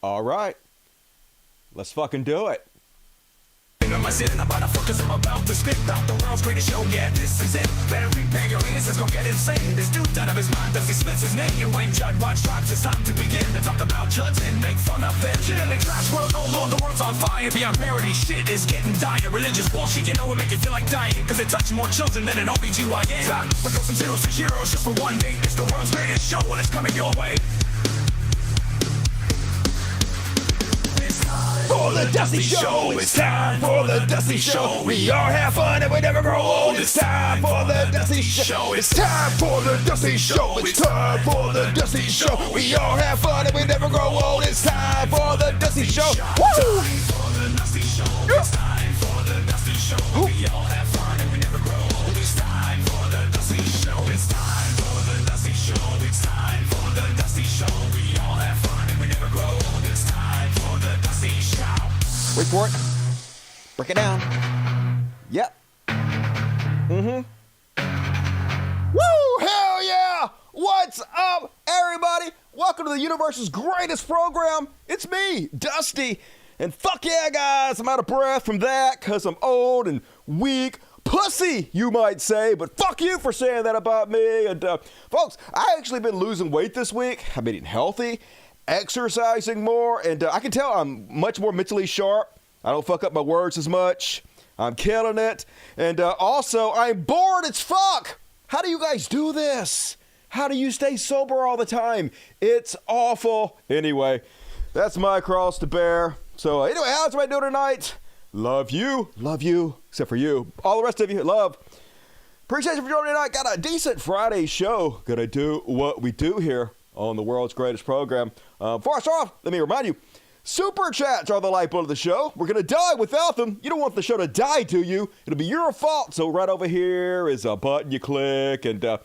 All right. Let's fucking do it. I'm sitting about to focus, I'm about to spit out the world's greatest show. Yeah, this is it. Better prepare your ears, it's gonna get insane. This dude out of his mind, does he splits his name? You ain't Judd, watch tribes, it's time to begin to talk about Judds and make fun of them. Shit in the trash world, oh lord, the world's on fire. Beyond parody, shit is getting dire. Religious bullshit, you know it make you feel like dying, cause it touches more children than an OBGYN. Time to go from zeros to heroes just for one day. It's the world's greatest show, and it's coming your way. For the Dusty Show, it's time for the Dusty Show. We all have fun and we never grow old. It's time for the Dusty Show. It's time for the Dusty Show. It's time for the Dusty Show. We all have fun and we never grow old. It's time for the Dusty Show. Woo! It's time for the Dusty Show. We all have fun and we never grow old. It's time for the Dusty Show. It's time for the Dusty Show. It's time for the Dusty Show. We all have fun and we never grow old. It's time for the Dusty Show. Wait for it. Break it down. Yep. Woo! Hell yeah! What's up, everybody? Welcome to the universe's greatest program. It's me, Dusty. And fuck yeah, guys. I'm out of breath from that because I'm old and weak. Pussy, you might say, but fuck you for saying that about me. And folks, I actually been losing weight this week. I've been eating healthy, exercising more, and I can tell I'm much more mentally sharp. I don't fuck up my words as much. I'm killing it. And also, I'm bored as fuck. How do you guys do this? How do you stay sober all the time? It's awful. Anyway, that's my cross to bear. So anyway, how's everybody doing tonight? Love you. Love you. Except for you. All the rest of you, love. Appreciate you for joining tonight. Got a decent Friday show. Gonna do what we do here on the world's greatest program. Before I start off, let me remind you, Super Chats are the lifeblood of the show. We're going to die without them. You don't want the show to die, do you? It'll be your fault. So right over here is a button you click. And I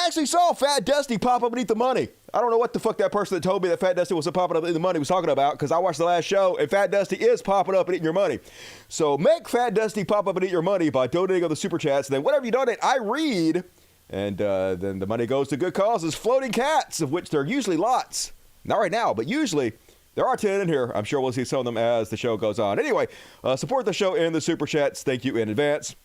actually saw Fat Dusty pop up beneath the money. I don't know what the fuck that person that told me that Fat Dusty was popping up in the money was talking about, because I watched the last show, and Fat Dusty is popping up and eating your money. So make Fat Dusty pop up and eat your money by donating on the Super Chats. And then whatever you donate, I read. And then the money goes to good causes. Floating cats, of which there are usually lots. Not right now, but usually there are 10 in here. I'm sure we'll see some of them as the show goes on. Anyway, support the show in the Super Chats. Thank you in advance.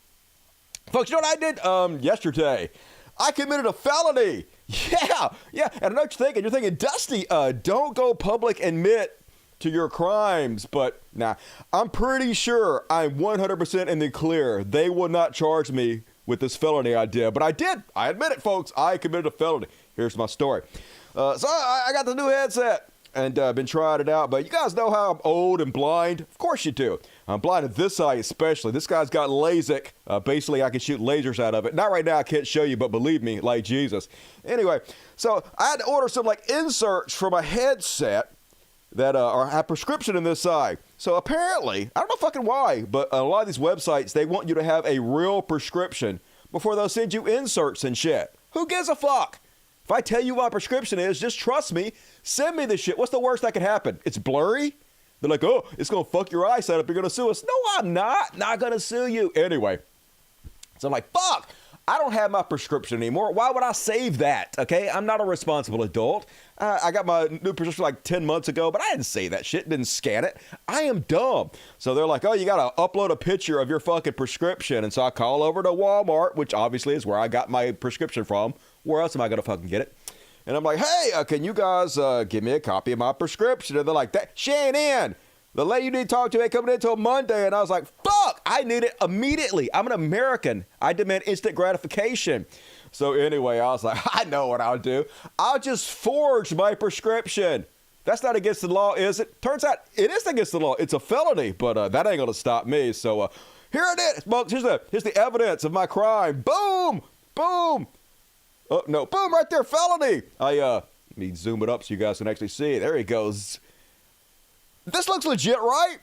Folks, you know what I did yesterday? I committed a felony. Yeah. And I know what you're thinking. You're thinking, Dusty, don't go public admit to your crimes. But nah, I'm pretty sure I'm 100% in the clear. They will not charge me with this felony I did. But I did. I admit it, folks. I committed a felony. Here's my story. So I got the new headset and I've been trying it out. But you guys know how I'm old and blind? Of course you do. I'm blind at this eye especially. This guy's got LASIK. Basically, I can shoot lasers out of it. Not right now, I can't show you, but believe me, like Jesus. Anyway, so I had to order some like inserts from a headset that have prescription in this eye. So apparently, I don't know fucking why, but a lot of these websites, they want you to have a real prescription before they'll send you inserts and shit. Who gives a fuck? If I tell you what my prescription is, just trust me. Send me this shit. What's the worst that could happen? It's blurry. They're like, oh, it's going to fuck your eyesight up. You're going to sue us. No, I'm not. Not going to sue you. Anyway. So I'm like, fuck. I don't have my prescription anymore. Why would I save that? Okay. I'm not a responsible adult. I got my new prescription like 10 months ago, but I didn't save that shit. Didn't scan it. I am dumb. So they're like, oh, you got to upload a picture of your fucking prescription. And so I call over to Walmart, which obviously is where I got my prescription from. Where else am I going to fucking get it? And I'm like, hey, can you guys give me a copy of my prescription? And they're like, that she ain't in. The lady you need to talk to ain't coming in until Monday. And I was like, fuck, I need it immediately. I'm an American. I demand instant gratification. So anyway, I was like, I know what I'll do. I'll just forge my prescription. That's not against the law, is it? Turns out it is against the law. It's a felony, but that ain't going to stop me. So here it is. Well, here's the evidence of my crime. Boom, boom. Oh, no. Boom, right there, felony. Let me zoom it up so you guys can actually see it. There he goes. This looks legit, right?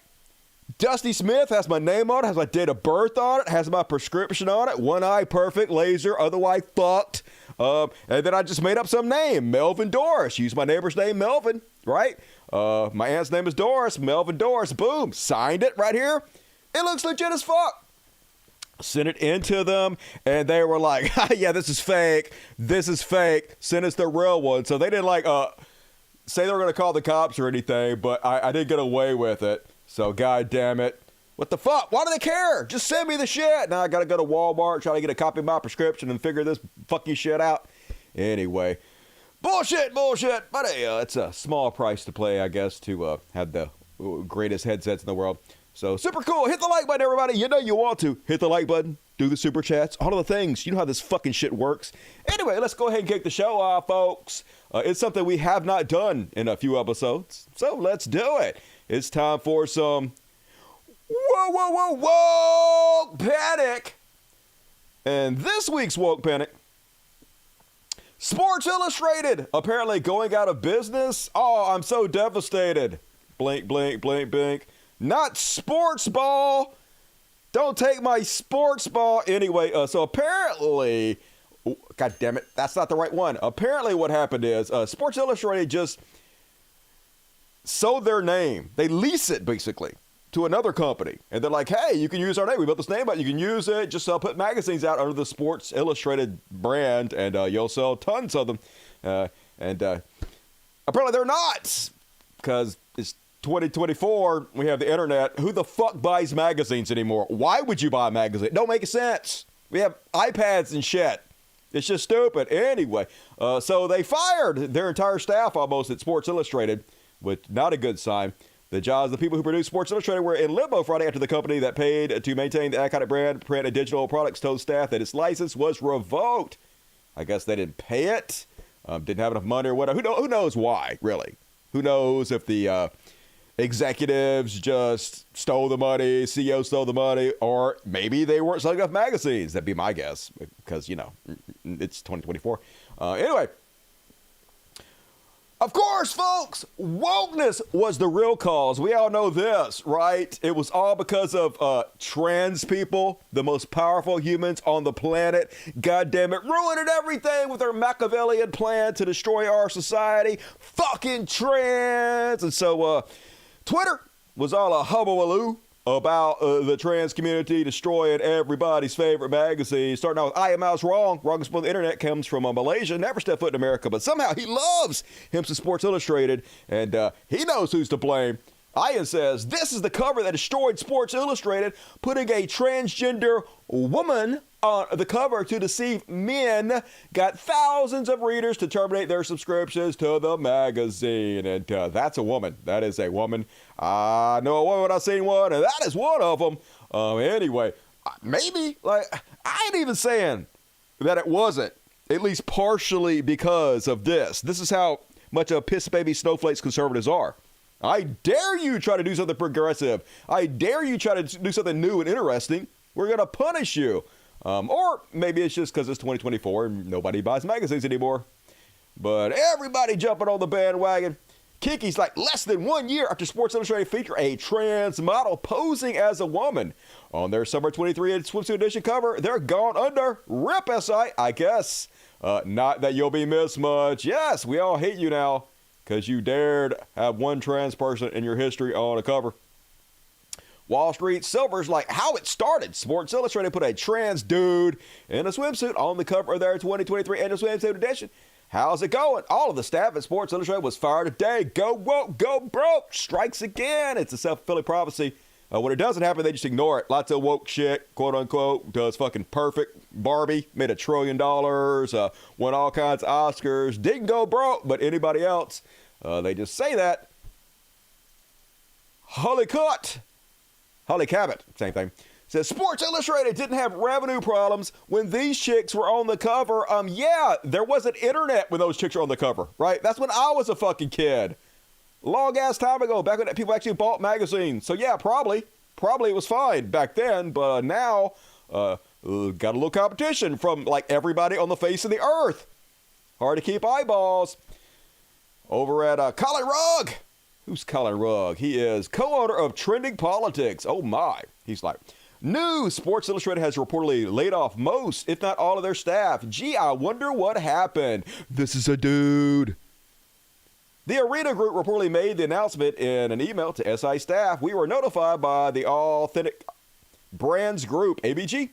Dusty Smith has my name on it, has my date of birth on it, has my prescription on it. One eye perfect, laser, otherwise fucked. And then I just made up some name, Melvin Doris. Use my neighbor's name, Melvin, right? My aunt's name is Doris, Melvin Doris. Boom, signed it right here. It looks legit as fuck. Sent it into them, and they were like, yeah, this is fake. This is fake. Send us the real one. So they didn't like, say they were going to call the cops or anything, but I didn't get away with it. So, god damn it. What the fuck? Why do they care? Just send me the shit. Now I got to go to Walmart, try to get a copy of my prescription and figure this fucking shit out. Anyway. Bullshit. But hey, it's a small price to pay, I guess, to have the greatest headsets in the world. So, super cool. Hit the like button, everybody. You know you want to. Hit the like button. Do the super chats. All of the things. You know how this fucking shit works. Anyway, let's go ahead and kick the show off, folks. It's something we have not done in a few episodes. So, let's do it. It's time for some woke panic. And this week's woke panic. Sports Illustrated apparently going out of business. Oh, I'm so devastated. Blink, blink, blink, blink. Not sports ball. Don't take my sports ball. Anyway, so apparently, god damn it, that's not the right one. Apparently what happened is Sports Illustrated just sold their name. They lease it basically to another company. And they're like, hey, you can use our name. We built this name, but you can use it. Just put magazines out under the Sports Illustrated brand, and you'll sell tons of them. And apparently they're not, because it's 2024, we have the internet. Who the fuck buys magazines anymore? Why would you buy a magazine? Don't make sense. We have iPads and shit. It's just stupid. Anyway, so they fired their entire staff almost at Sports Illustrated, which not a good sign. The jobs of the people who produced Sports Illustrated were in limbo Friday after the company that paid to maintain the iconic brand, print, and digital products told staff that its license was revoked. I guess they didn't pay it, didn't have enough money or whatever. Who knows why, really? Who knows if the executives just stole the money, CEO stole the money, or maybe they weren't selling enough magazines. That'd be my guess, because, you know, it's 2024. Anyway, of course, folks, wokeness was the real cause. We all know this, right? It was all because of trans people, the most powerful humans on the planet. God damn it, ruining everything with their Machiavellian plan to destroy our society. Fucking trans. And so, Twitter was all a hubbubaloo about the trans community destroying everybody's favorite magazine. Starting out with I Am Mouse Wrong. Wrongest on the internet comes from Malaysia. Never stepped foot in America, but somehow he loves him some Sports Illustrated, and he knows who's to blame. Ian says, this is the cover that destroyed Sports Illustrated, putting a transgender woman on the cover to deceive men, got thousands of readers to terminate their subscriptions to the magazine. And that's a woman. That is a woman. I know a woman, I've seen one, and that is one of them. Anyway, maybe, like, I ain't even saying that it wasn't, at least partially because of this. This is how much of piss baby snowflakes conservatives are. I dare you try to do something progressive. I dare you try to do something new and interesting. We're going to punish you. Or maybe it's just because it's 2024 and nobody buys magazines anymore. But everybody jumping on the bandwagon. Kiki's like less than 1 year after Sports Illustrated featured a trans model posing as a woman. On their Summer 23 swimsuit edition cover, they're gone under. Rip SI, I guess. Not that you'll be missed much. Yes, we all hate you now because you dared have one trans person in your history on a cover. Wall Street Silver's like how it started. Sports Illustrated put a trans dude in a swimsuit on the cover of their 2023 annual swimsuit edition. How's it going? All of the staff at Sports Illustrated was fired today. Go woke, go broke. Strikes again. It's a self-fulfilling prophecy. When it doesn't happen, they just ignore it. Lots of woke shit, quote unquote, does fucking perfect. Barbie made $1 trillion, won all kinds of Oscars, didn't go broke, but anybody else, they just say that. Holly Cabot, same thing, says Sports Illustrated didn't have revenue problems when these chicks were on the cover. Yeah, there wasn't internet when those chicks were on the cover, right? That's when I was a fucking kid. Long ass time ago, back when people actually bought magazines. So yeah, probably it was fine back then, but now, got a little competition from like everybody on the face of the earth. Hard to keep eyeballs. Over at Colin Rugg. Who's Colin Rugg? He is co-owner of Trending Politics. Oh my. He's like, new Sports Illustrated has reportedly laid off most, if not all of their staff. Gee, I wonder what happened. This is a dude. The Arena Group reportedly made the announcement in an email to SI staff. We were notified by the Authentic Brands Group, ABG,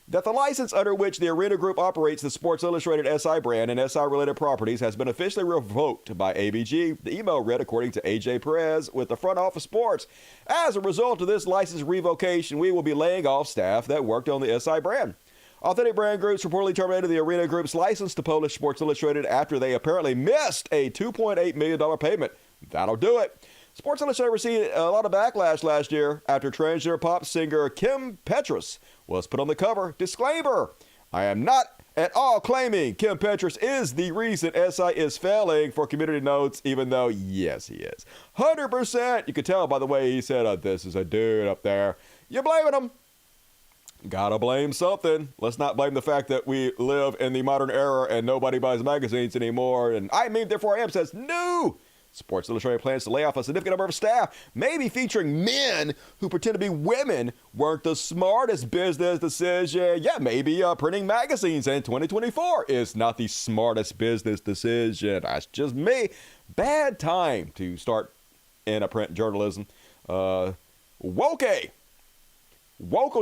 that the license under which the Arena Group operates the Sports Illustrated SI brand and SI-related properties has been officially revoked by ABG. The email read, according to AJ Perez with the front office sports. As a result of this license revocation, we will be laying off staff that worked on the SI brand. Authentic Brand Groups reportedly terminated the Arena Group's license to Polish Sports Illustrated after they apparently missed a $2.8 million payment. That'll do it. Sports Illustrated received a lot of backlash last year after transgender pop singer Kim Petras was put on the cover. Disclaimer, I am not at all claiming Kim Petras is the reason SI is failing for community notes, even though, yes, he is. 100%. You could tell by the way he said, this is a dude up there. You're blaming him. Gotta blame something. Let's not blame the fact that we live in the modern era and nobody buys magazines anymore. And I mean, therefore I am says, no. Sports Illustrated plans to lay off a significant number of staff, maybe featuring men who pretend to be women, weren't the smartest business decision. Yeah, maybe printing magazines in 2024 is not the smartest business decision. That's just me. Bad time to start in a print journalism. Woke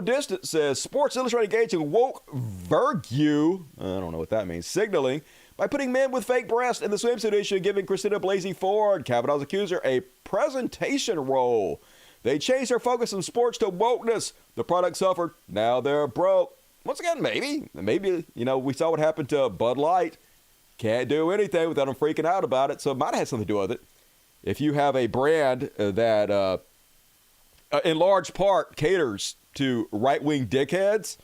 Distant says Sports Illustrated engaged in woke vergue. I don't know what that means. Signaling by putting men with fake breasts in the swimsuit issue, giving Christina Blasey Ford, Kavanaugh's accuser, a presentation role. They changed their focus from sports to wokeness. The product suffered. Now they're broke. Once again, maybe, we saw what happened to Bud Light. Can't do anything without them freaking out about it. So it might have had something to do with it. If you have a brand that, in large part, caters to right-wing dickheads,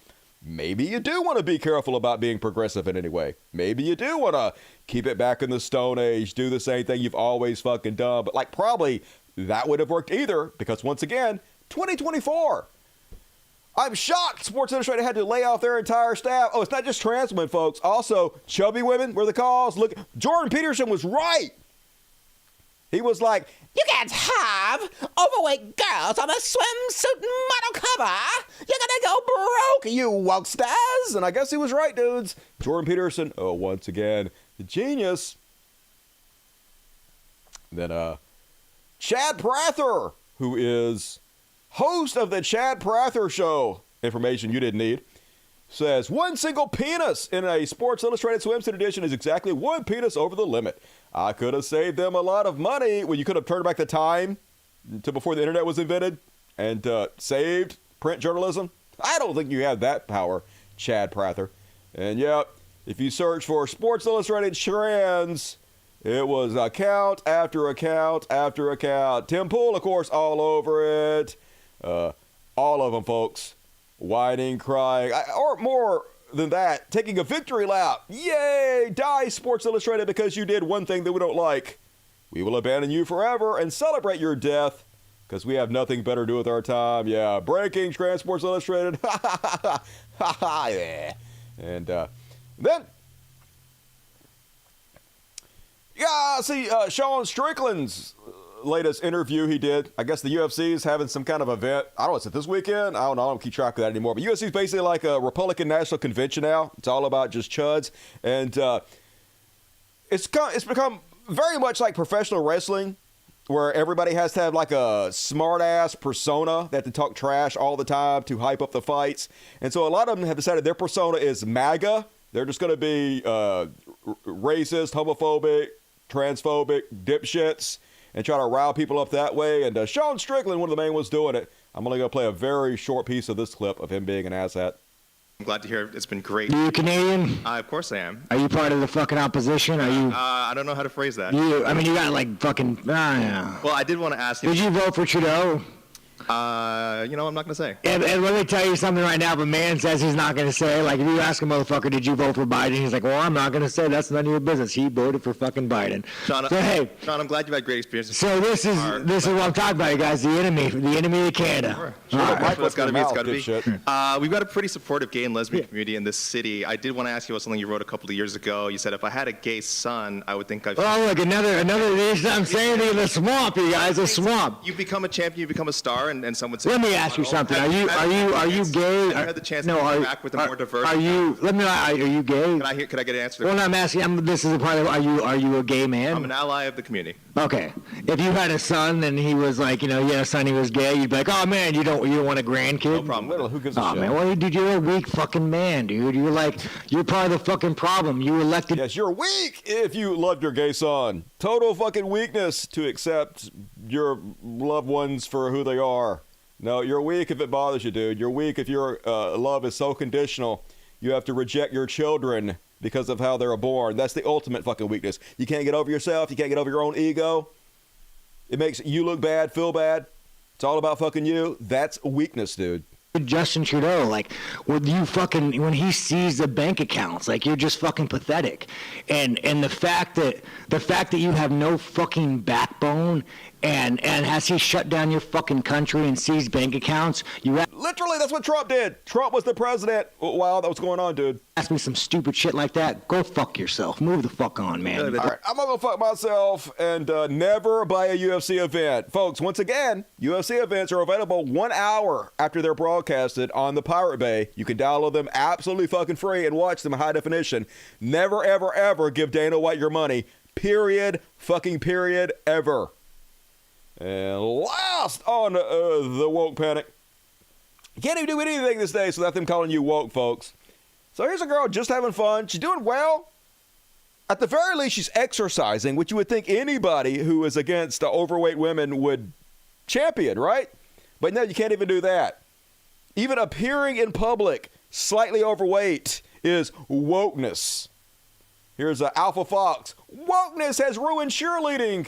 maybe you do want to be careful about being progressive in any way. Maybe you do want to keep it back in the Stone Age, do the same thing you've always fucking done. But probably that would have worked either, because once again, 2024. I'm shocked Sports Illustrated had to lay off their entire staff. Oh, it's not just trans women, folks. Also, chubby women were the cause. Look, Jordan Peterson was right. He was like, you can't have overweight girls on a swimsuit model cover. You're going to go broke, you wokesters. And I guess he was right, dudes. Jordan Peterson, once again, the genius. Then Chad Prather, who is host of the Chad Prather Show, information you didn't need, says one single penis in a Sports Illustrated swimsuit edition is exactly one penis over the limit. I could have saved them a lot of money when you could have turned back the time to before the internet was invented and saved print journalism. I don't think you have that power, Chad Prather. And yeah, if you search for Sports Illustrated trends, it was account after account after account. Tim Pool, of course, all over it. All of them, folks. Whining, crying, or more than that, taking a victory lap. Yay! Die, Sports Illustrated, because you did one thing that we don't like. We will abandon you forever and celebrate your death because we have nothing better to do with our time. Yeah, breaking Sports Illustrated. Yeah. And then, Sean Strickland's latest interview he did. I guess the UFC is having some kind of event. I don't know, is it this weekend? I don't know. I don't keep track of that anymore. But UFC is basically like a Republican National Convention now. It's all about just chuds. And it's become very much like professional wrestling, where everybody has to have like a smart-ass persona that they talk trash all the time to hype up the fights. And so a lot of them have decided their persona is MAGA. They're just going to be racist, homophobic, transphobic, dipshits, and try to rile people up that way. And Sean Strickland, one of the main ones doing it. I'm only going to play a very short piece of this clip of him being an asshat. I'm glad to hear it. It's been great. Are you Canadian? Of course I am. Are you part of the fucking opposition? Are you? I don't know how to phrase that. You got like fucking. Yeah. Well, I did want to ask you. Did you vote for Trudeau? I'm not going to say. And let me tell you something right now. If a man says he's not going to say, like if you ask a motherfucker, did you vote for Biden? He's like, well, I'm not going to say. That's none of your business. He voted for fucking Biden. Sean, I'm glad you've had great experiences. So this is what I'm talking about, you guys. The enemy of Canada. Sure. It's got to be. We've got a pretty supportive gay and lesbian community in this city. I did want to ask you about something you wrote a couple of years ago. You said if I had a gay son, I would think I'd. Oh, look, another. I'm saying in the swamp, you guys, a swamp. You become a champion. You become a star, and son, and someone said, let me ask you something. Are you gay? You had the chance to interact with a more diverse. Are you gay? Could I get an answer? Well, I'm asking. This is a part of. Are you a gay man? I'm an ally of the community. Okay. If you had a son and he was like, you had a son, he was gay, you'd be like, oh man, you don't want a grandkid? No problem. Little, who gives a shit? Oh man, well, dude, you're a weak fucking man, dude. You're part of the fucking problem. You elected. Yes, you're weak if you loved your gay son. Total fucking weakness to accept your loved ones for who they are. No, you're weak if it bothers you, dude. You're weak if your love is so conditional. You have to reject your children because of how they're born. That's the ultimate fucking weakness. You can't get over yourself. You can't get over your own ego. It makes you look bad, feel bad. It's all about fucking you. That's weakness, dude. Justin Trudeau, like, when he sees the bank accounts, like, you're just fucking pathetic. And the fact that you have no fucking backbone, and has he shut down your fucking country and seized bank accounts, Literally, that's what Trump did. Trump was the president while that was going on, dude. Ask me some stupid shit like that, go fuck yourself. Move the fuck on, man. All right, I'm not going to fuck myself and never buy a UFC event. Folks, once again, UFC events are available 1 hour after they're broadcasted on the Pirate Bay. You can download them absolutely fucking free and watch them in high definition. Never, ever, ever give Dana White your money. Period. Fucking period. Ever. And last on the woke panic. You can't even do anything these days without them calling you woke, folks. So here's a girl just having fun. She's doing well. At the very least, she's exercising, which you would think anybody who is against overweight women would champion, right? But no, you can't even do that. Even appearing in public slightly overweight is wokeness. Here's Alpha Fox. Wokeness has ruined cheerleading.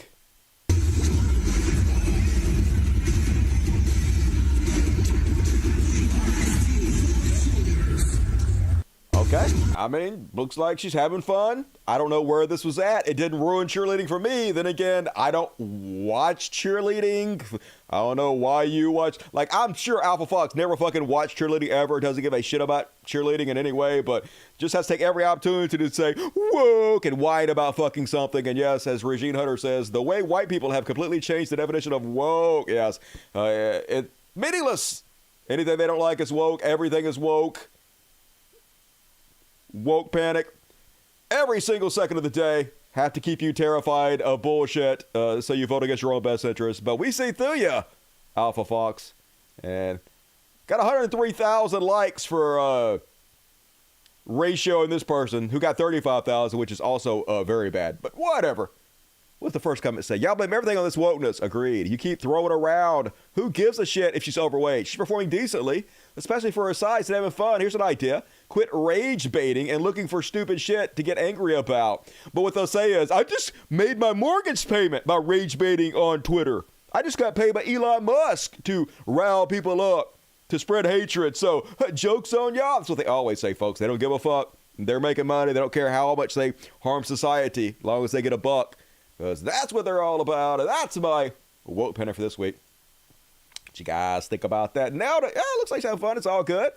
Okay, I mean, looks like she's having fun. I don't know where this was at. It didn't ruin cheerleading for me. Then again, I don't watch cheerleading. I don't know why you watch. Like, I'm sure Alpha Fox never fucking watched cheerleading ever. Doesn't give a shit about cheerleading in any way, but just has to take every opportunity to say woke and whine about fucking something. And yes, as Regine Hunter says, the way white people have completely changed the definition of woke. Yes, it's meaningless. Anything they don't like is woke. Everything is woke. Woke panic. Every single second of the day have to keep you terrified of bullshit so you vote against your own best interest. But we see through you, Alpha Fox. And got 103,000 likes for ratio in this person who got 35,000, which is also very bad. But whatever. What's the first comment say? Y'all blame everything on this wokeness. Agreed. You keep throwing around. Who gives a shit if she's overweight? She's performing decently, especially for her size and having fun. Here's an idea. Quit rage baiting and looking for stupid shit to get angry about. But what they'll say is, I just made my mortgage payment by rage baiting on Twitter. I just got paid by Elon Musk to rile people up, to spread hatred. So, joke's on y'all. That's what they always say, folks. They don't give a fuck. They're making money. They don't care how much they harm society, as long as they get a buck. Because that's what they're all about. And that's my woke panic for this week. What you guys think about that? Now, it looks like she's having fun. It's all good.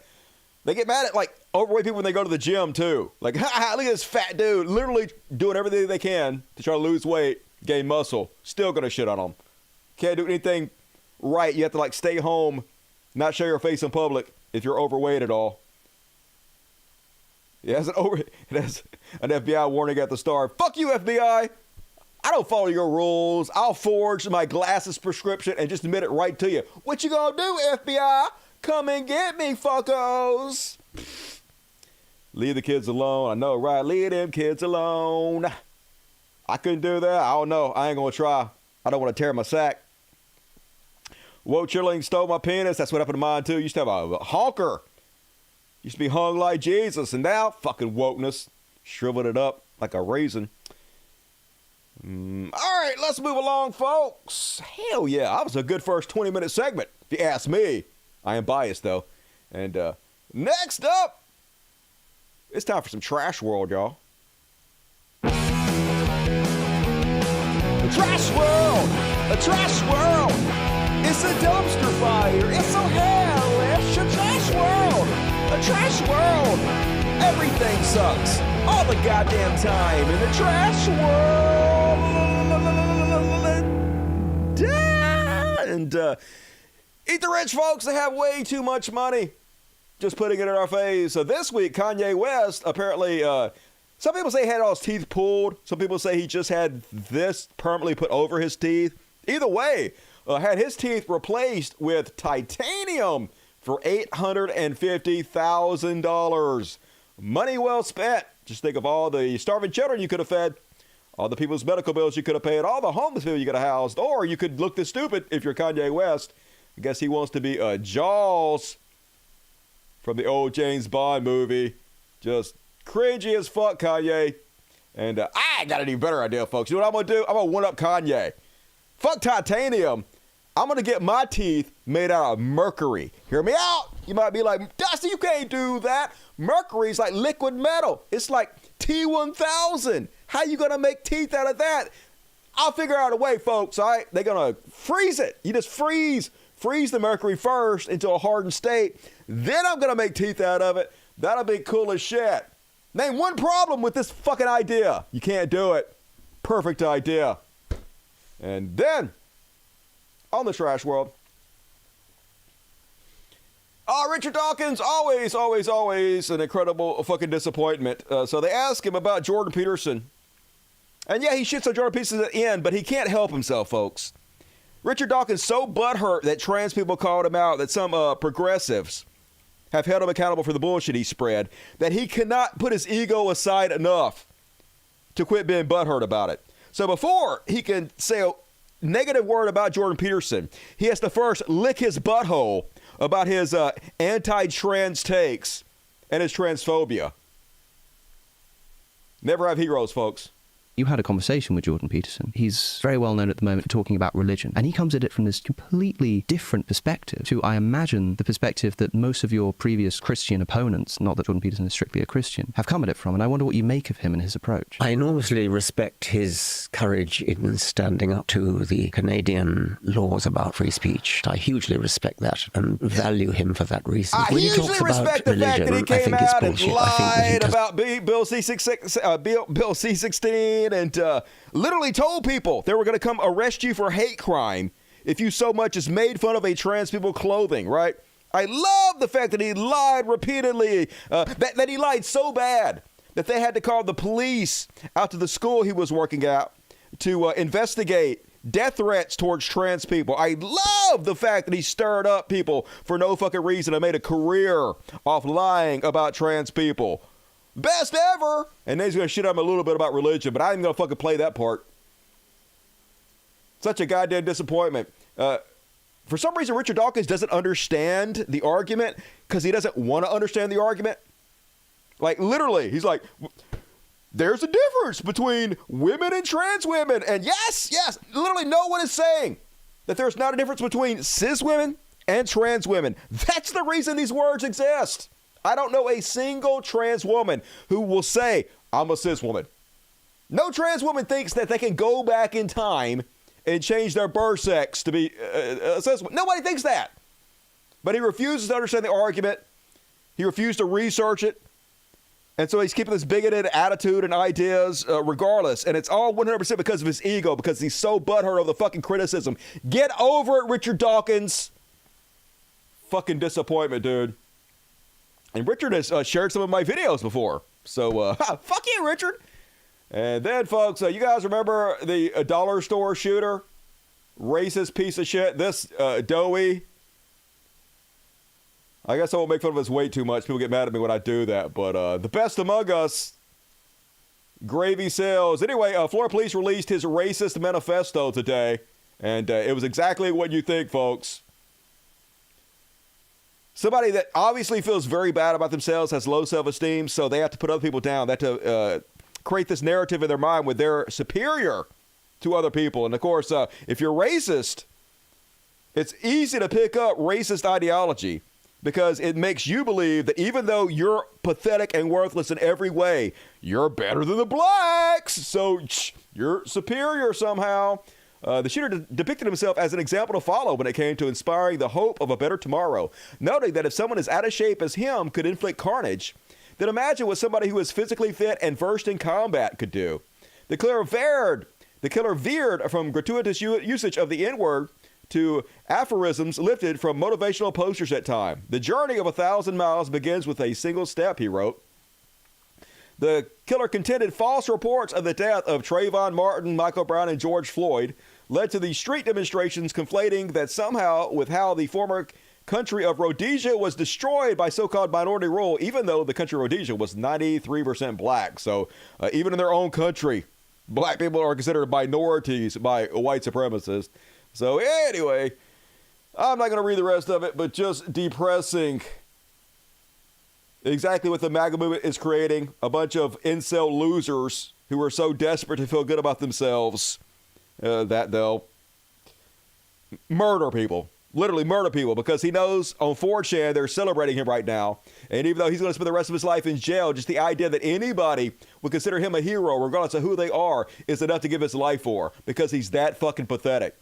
They get mad at, like, overweight people when they go to the gym, too. Like, look at this fat dude literally doing everything they can to try to lose weight, gain muscle. Still going to shit on them. Can't do anything right. You have to, like, stay home, not show your face in public if you're overweight at all. It has an FBI warning at the start. Fuck you, FBI. I don't follow your rules. I'll forge my glasses prescription and just admit it right to you. What you gonna do, FBI? Come and get me, fuckos. Leave the kids alone. I know, right? Leave them kids alone. I couldn't do that. I don't know. I ain't gonna try. I don't want to tear my sack. Woke cheerleading stole my penis. That's what happened to mine, too. Used to have a honker. Used to be hung like Jesus. And now, fucking wokeness. Shriveled it up like a raisin. All right, let's move along, folks. Hell yeah, that was a good first 20-minute segment, if you ask me. I am biased, though. And next up, it's time for some Trash World, y'all. The Trash World! The Trash World! It's a dumpster fire! It's so hellish! A Trash World! A Trash World! Everything sucks! All the goddamn time in the Trash World! And Eat the rich folks. They have way too much money. Just putting it in our face. So this week, Kanye West apparently, some people say he had all his teeth pulled. Some people say he just had this permanently put over his teeth. Either way, had his teeth replaced with titanium for $850,000. Money well spent. Just think of all the starving children you could have fed, all the people's medical bills you could have paid, all the homeless people you could have housed, or you could look this stupid if you're Kanye West. I guess he wants to be a Jaws from the old James Bond movie. Just cringy as fuck, Kanye. And I got an even better idea, folks. You know what I'm going to do? I'm going to one-up Kanye. Fuck titanium. I'm going to get my teeth made out of mercury. Hear me out. You might be like, Dusty, you can't do that. Mercury's like liquid metal. It's like T1000. How you going to make teeth out of that? I'll figure out a way, folks, all right? They're going to freeze it. You just freeze the mercury first into a hardened state. Then I'm going to make teeth out of it. That'll be cool as shit. Name one problem with this fucking idea. You can't do it. Perfect idea. And then, on the trash world, Richard Dawkins, always an incredible fucking disappointment. So they ask him about Jordan Peterson. And yeah, he shits on Jordan Peterson at the end, but he can't help himself, folks. Richard Dawkins so butthurt that trans people called him out, that some progressives have held him accountable for the bullshit he spread, that he cannot put his ego aside enough to quit being butthurt about it. So before he can say a negative word about Jordan Peterson, he has to first lick his butthole about his anti-trans takes and his transphobia. Never have heroes, folks. You had a conversation with Jordan Peterson. He's very well known at the moment for talking about religion. And he comes at it from this completely different perspective to, I imagine, the perspective that most of your previous Christian opponents, not that Jordan Peterson is strictly a Christian, have come at it from. And I wonder what you make of him and his approach. I enormously respect his courage in standing up to the Canadian laws about free speech. I hugely respect that and value him for that reason. I hugely respect the fact that he came out and lied about Bill C-16 and literally told people they were going to come arrest you for hate crime if you so much as made fun of a trans people clothing, right? I love the fact that he lied repeatedly, that he lied so bad that they had to call the police out to the school he was working at to investigate death threats towards trans people. I love the fact that he stirred up people for no fucking reason and made a career off lying about trans people. Best ever! And then he's going to shit on him a little bit about religion, but I ain't going to fucking play that part. Such a goddamn disappointment. For some reason, Richard Dawkins doesn't understand the argument because he doesn't want to understand the argument. Like, literally, he's like, there's a difference between women and trans women. And yes, literally no one is saying that there's not a difference between cis women and trans women. That's the reason these words exist. I don't know a single trans woman who will say, I'm a cis woman. No trans woman thinks that they can go back in time and change their birth sex to be a cis woman. Nobody thinks that. But he refuses to understand the argument. He refused to research it. And so he's keeping this bigoted attitude and ideas regardless. And it's all 100% because of his ego, because he's so butthurt over the fucking criticism. Get over it, Richard Dawkins. Fucking disappointment, dude. And Richard has shared some of my videos before. So, fuck you, Richard. And then, folks, you guys remember the dollar store shooter? Racist piece of shit. This doughy. I guess I won't make fun of his weight too much. People get mad at me when I do that. But the best among us, gravy sales. Anyway, Florida police released his racist manifesto today. And it was exactly what you think, folks. Somebody that obviously feels very bad about themselves, has low self-esteem, so they have to put other people down. They have to create this narrative in their mind where they're superior to other people. And, of course, if you're racist, it's easy to pick up racist ideology because it makes you believe that even though you're pathetic and worthless in every way, you're better than the blacks, so you're superior somehow. The shooter depicted himself as an example to follow when it came to inspiring the hope of a better tomorrow, noting that if someone as out of shape as him could inflict carnage, then imagine what somebody who is physically fit and versed in combat could do. The killer veered from gratuitous usage of the N-word to aphorisms lifted from motivational posters at time. The journey of 1,000 miles begins with a single step, he wrote. The killer contended false reports of the death of Trayvon Martin, Michael Brown, and George Floyd led to the street demonstrations, conflating that somehow with how the former country of Rhodesia was destroyed by so-called minority rule, even though the country of Rhodesia was 93% black. So even in their own country, black people are considered minorities by white supremacists. So anyway, I'm not going to read the rest of it, but just depressing. Exactly what the MAGA movement is creating. A bunch of incel losers who are so desperate to feel good about themselves that they'll murder people. Literally murder people, because he knows on 4chan they're celebrating him right now. And even though he's going to spend the rest of his life in jail, just the idea that anybody would consider him a hero, regardless of who they are, is enough to give his life for, because he's that fucking pathetic.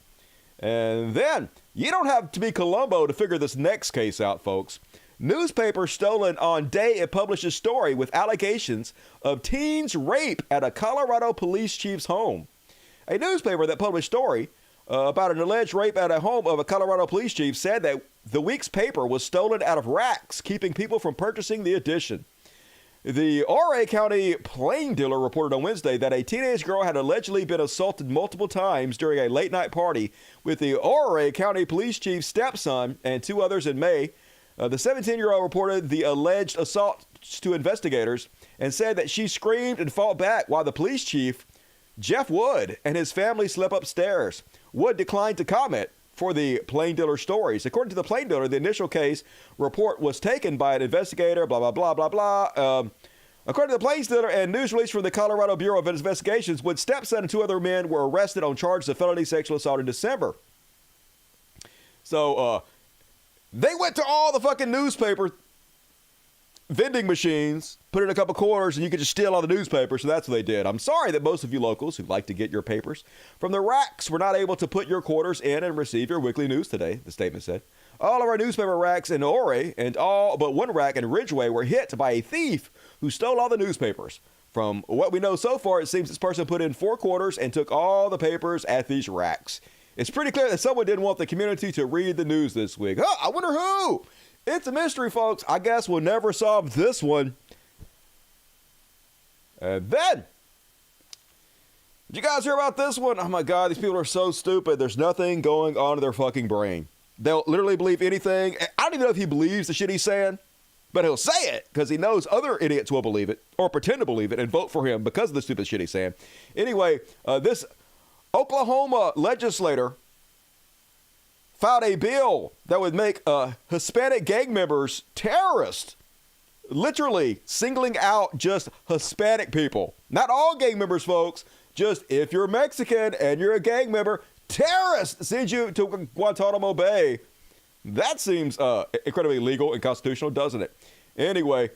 And then, you don't have to be Columbo to figure this next case out, folks. Newspaper stolen on day it published a story with allegations of teens rape at a Colorado police chief's home. A newspaper that published a story about an alleged rape at a home of a Colorado police chief said that the week's paper was stolen out of racks, keeping people from purchasing the edition. The RA County Plain Dealer reported on Wednesday that a teenage girl had allegedly been assaulted multiple times during a late-night party with the RA County police chief's stepson and two others in May. The 17-year-old reported the alleged assault to investigators and said that she screamed and fought back while the police chief, Jeff Wood, and his family slept upstairs. Wood declined to comment for the Plain Dealer stories. According to the Plain Dealer, the initial case report was taken by an investigator, blah, blah, blah, blah, blah. According to the Plain Dealer and news release from the Colorado Bureau of Investigations, Wood's stepson and two other men were arrested on charges of felony sexual assault in December. So, they went to all the fucking newspaper vending machines, put in a couple quarters, and you could just steal all the newspapers. So that's what they did. I'm sorry that most of you locals who like to get your papers from the racks were not able to put your quarters in and receive your weekly news today, the statement said. All of our newspaper racks in Ouray and all but one rack in Ridgeway were hit by a thief who stole all the newspapers. From what we know so far, it seems this person put in 4 quarters and took all the papers at these racks. It's pretty clear that someone didn't want the community to read the news this week. Oh, I wonder who? It's a mystery, folks. I guess we'll never solve this one. And then, did you guys hear about this one? Oh my God, these people are so stupid. There's nothing going on in their fucking brain. They'll literally believe anything. I don't even know if he believes the shit he's saying, but he'll say it because he knows other idiots will believe it or pretend to believe it and vote for him because of the stupid shit he's saying. Anyway, this Oklahoma legislator filed a bill that would make Hispanic gang members terrorists, literally singling out just Hispanic people. Not all gang members, folks. Just if you're Mexican and you're a gang member, terrorists send you to Guantanamo Bay. That seems incredibly legal and constitutional, doesn't it? Anyway,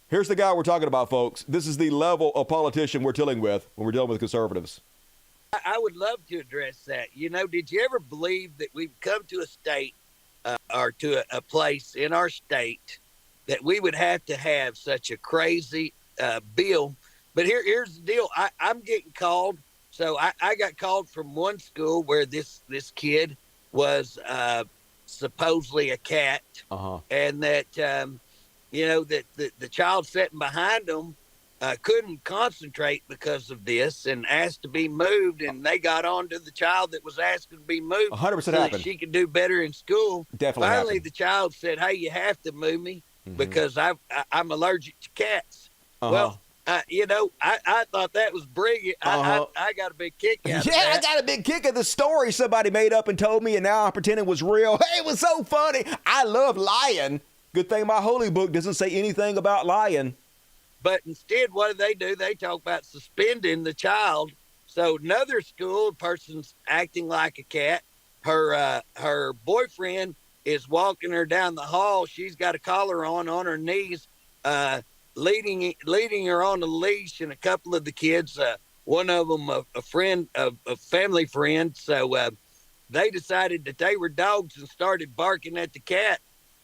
here's the guy we're talking about, folks. This is the level of politician we're dealing with when we're dealing with conservatives. I would love to address that. You know, did you ever believe that we've come to a state or to a place in our state that we would have to have such a crazy bill? But here's the deal. I'm getting called. So I got called from one school where this kid was supposedly a cat. And that, you know, that the child sitting behind them couldn't concentrate because of this and asked to be moved, and they got on to the child that was asking to be moved 100% so happened. that she could do better in school. Definitely Finally, happened. the child said, hey, you have to move me because I'm allergic to cats. Well, you know, I thought that was brilliant. I got a big kick out of that. I got a big kick of the story somebody made up and told me, and now I pretend it was real. Hey, it was so funny. I love lying. Good thing my holy book doesn't say anything about lying. But instead, what do? They talk about suspending the child. So another school person's acting like a cat. Her boyfriend is walking her down the hall. She's got a collar on her knees, leading her on a leash, and a couple of the kids, one of them a friend, a family friend. So they decided that they were dogs and started barking at the cat,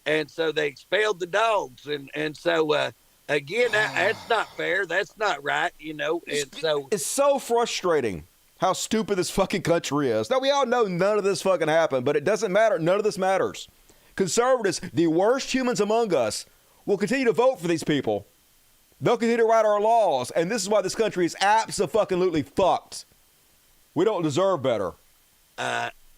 and so they expelled the dogs. And so again, that's not fair. That's not right, you know. And so it's so frustrating how stupid this fucking country is. Now, we all know none of this fucking happened, but it doesn't matter. None of this matters. Conservatives, the worst humans among us, will continue to vote for these people. They'll continue to write our laws, and this is why this country is abso-fucking-lutely fucked. We don't deserve better.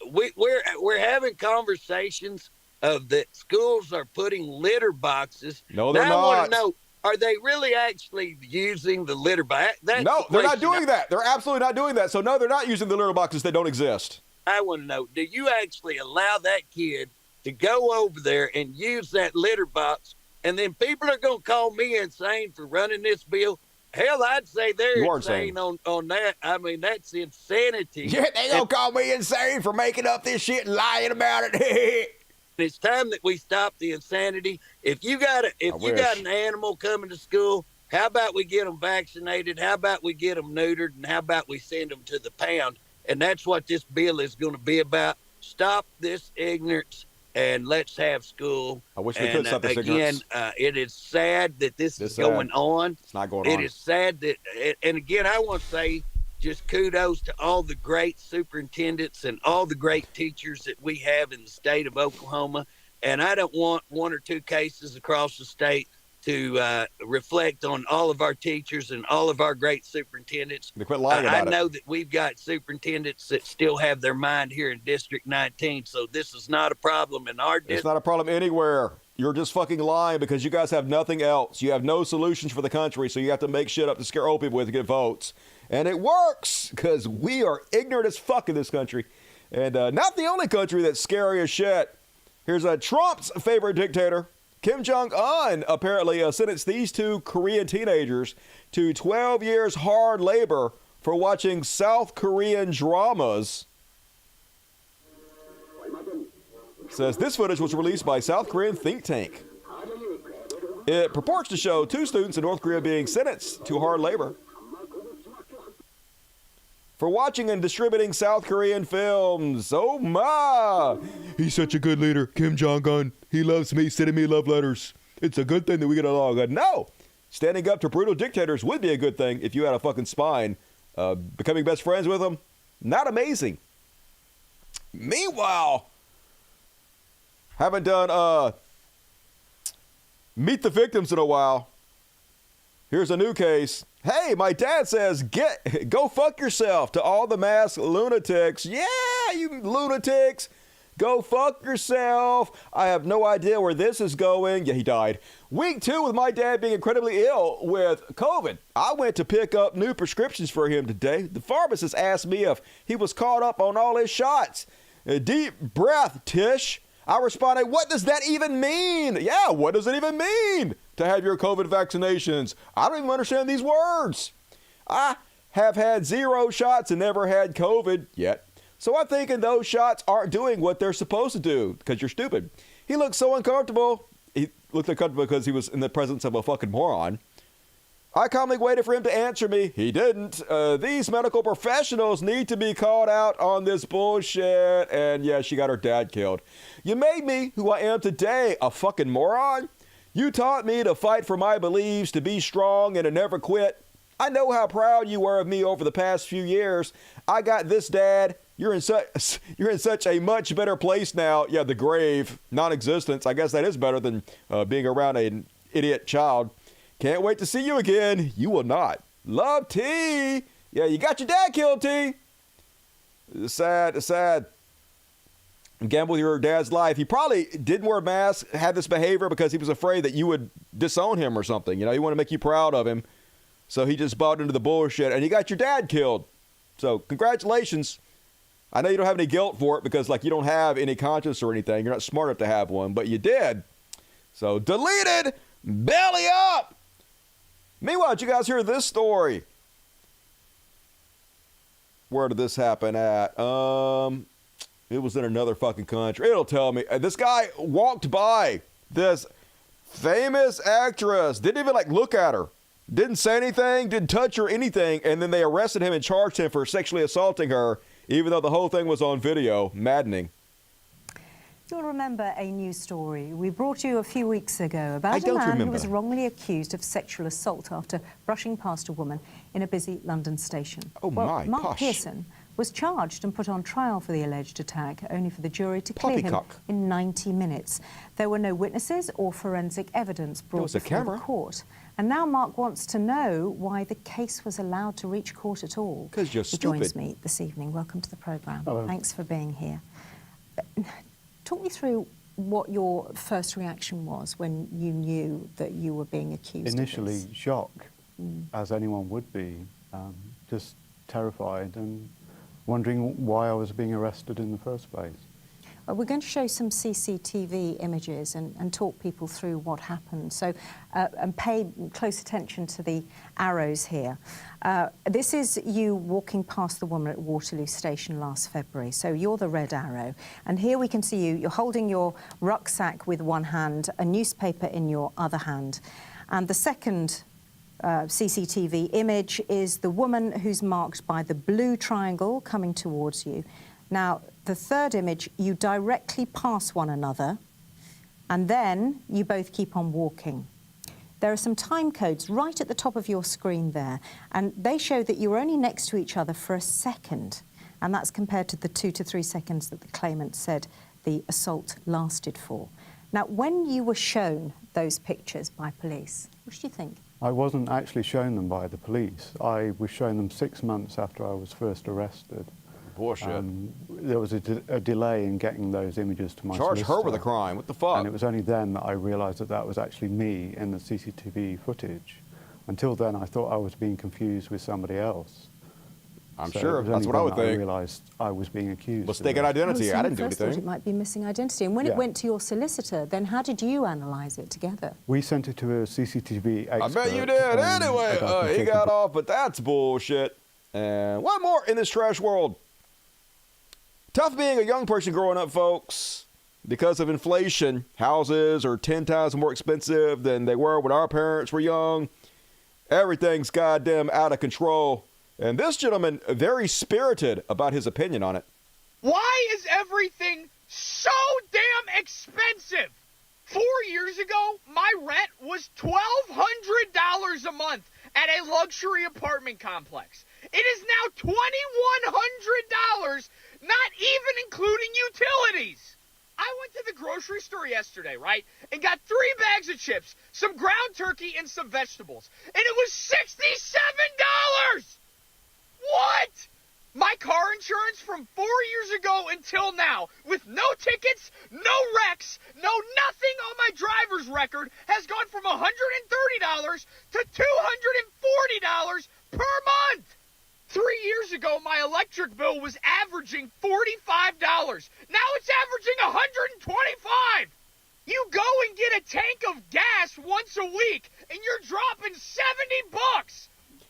We're having conversations of that schools are putting litter boxes. No, they're now, not. I want to know, are they really actually using the litter box? No, they're not doing that. They're absolutely not doing that. So, no, they're not using the litter boxes that don't exist. I want to know, do you actually allow that kid to go over there and use that litter box? And then people are going to call me insane for running this bill. Hell, I'd say they're insane on that. I mean, that's insanity. Yeah, they going to call me insane for making up this shit and lying about it. It's time that we stop the insanity. If you got an animal coming to school, how about we get them vaccinated? How about we get them neutered? And how about we send them to the pound? And that's what this bill is going to be about. Stop this ignorance and let's have school. I wish we could stop this ignorance. Again, it is sad that this is going on. It's not going on. It is sad that, and again, I want to say just kudos to all the great superintendents and all the great teachers that we have in the state of Oklahoma. And I don't want one or two cases across the state to reflect on all of our teachers and all of our great superintendents. They quit lying about I know that we've got superintendents that still have their mind here in District 19, so this is not a problem in our district. It's not a problem anywhere. You're just fucking lying because you guys have nothing else. You have no solutions for the country, so you have to make shit up to scare old people with to get votes. And it works because we are ignorant as fuck in this country. And not the only country that's scary as shit. Here's Trump's favorite dictator. Kim Jong-un apparently sentenced these two Korean teenagers to 12 years hard labor for watching South Korean dramas. Says this footage was released by South Korean think tank. It purports to show two students in North Korea being sentenced to hard labor for watching and distributing South Korean films. Oh my! He's such a good leader, Kim Jong-un. He loves me, sending me love letters. It's a good thing that we get along. No! Standing up to brutal dictators would be a good thing if you had a fucking spine. Becoming best friends with them, not amazing. Meanwhile, haven't done Meet the Victims in a while. Here's a new case. Hey, my dad says, go fuck yourself to all the masked lunatics. Yeah, you lunatics. Go fuck yourself. I have no idea where this is going. Yeah, he died. Week 2 with my dad being incredibly ill with COVID. I went to pick up new prescriptions for him today. The pharmacist asked me if he was caught up on all his shots. A deep breath, Tish. I responded, what does that even mean? Yeah, what does it even mean to have your COVID vaccinations? I don't even understand these words. I have had 0 shots and never had COVID yet. So I'm thinking those shots aren't doing what they're supposed to do because you're stupid. He looked so uncomfortable. He looked uncomfortable because he was in the presence of a fucking moron. I calmly waited for him to answer me. He didn't. These medical professionals need to be called out on this bullshit. And yeah, she got her dad killed. You made me who I am today a fucking moron. You taught me to fight for my beliefs, to be strong, and to never quit. I know how proud you were of me over the past few years. I got this, Dad. You're in such a much better place now. Yeah, the grave, non-existence. I guess that is better than being around an idiot child. Can't wait to see you again. You will not. Love, T. Yeah, you got your dad killed, T. Sad. Gamble with your dad's life. He probably didn't wear a mask, had this behavior because he was afraid that you would disown him or something. You know, he wanted to make you proud of him. So he just bought into the bullshit, and you got your dad killed. So congratulations. I know you don't have any guilt for it because, like, you don't have any conscience or anything. You're not smart enough to have one, but you did. So deleted. Belly up. Meanwhile, did you guys hear this story? Where did this happen at? It was in another fucking country. It'll tell me. This guy walked by this famous actress. Didn't even, like, look at her. Didn't say anything. Didn't touch her, anything. And then they arrested him and charged him for sexually assaulting her, even though the whole thing was on video. Maddening. You'll remember a news story we brought you a few weeks ago about a man who was wrongly accused of sexual assault after brushing past a woman in a busy London station. Oh, my, Mark posh. Pearson was charged and put on trial for the alleged attack, only for the jury to clear him in 90 minutes. There were no witnesses or forensic evidence brought before the court. And now Mark wants to know why the case was allowed to reach court at all. Because you're stupid. He joins me this evening. Welcome to the programme. Hello. Thanks for being here. Talk me through what your first reaction was when you knew that you were being accused. Initially, of this. shock, as anyone would be, just terrified and wondering why I was being arrested in the first place. We're going to show some CCTV images and talk people through what happened. So, and pay close attention to the arrows here. This is you walking past the woman at Waterloo Station last February. So you're the red arrow. And here we can see you. You're holding your rucksack with one hand, a newspaper in your other hand. And the second CCTV image is the woman who's marked by the blue triangle coming towards you. Now, the third image, you directly pass one another, and then you both keep on walking. There are some time codes right at the top of your screen there, and they show that you were only next to each other for a second, and that's compared to the 2 to 3 seconds that the claimant said the assault lasted for. Now, when you were shown those pictures by police, what did you think? I wasn't actually shown them by the police. I was shown them 6 months after I was first arrested. Bullshit. There was a delay in getting those images to my solicitor. Charge her with a crime. What the fuck? And it was only then that I realised that that was actually me in the CCTV footage. Until then, I thought I was being confused with somebody else. I'm sure. That's what I would think. I realised I was being accused. Mistaken identity. I didn't do anything. Thought it might be missing identity. And when it went to your solicitor, then how did you analyse it together? We sent it to a CCTV expert. I bet you did. Anyway, he got off, but that's bullshit. And one more in this trash world. Tough being a young person growing up, folks. Because of inflation, houses are 10 times more expensive than they were when our parents were young. Everything's goddamn out of control. And this gentleman, very spirited about his opinion on it. Why is everything so damn expensive? 4 years ago, my rent was $1,200 a month at a luxury apartment complex. It is now $2,100, not even including utilities. I went to the grocery store yesterday, right, and got 3 bags of chips, some ground turkey, and some vegetables. And it was $67! What? My car insurance from 4 years ago until now, with no tickets, no wrecks, no nothing on my driver's record, has gone from $130 to $240 per month. 3 years ago, my electric bill was averaging $45. Now it's averaging $125. You go and get a tank of gas once a week, and you're dropping $70. I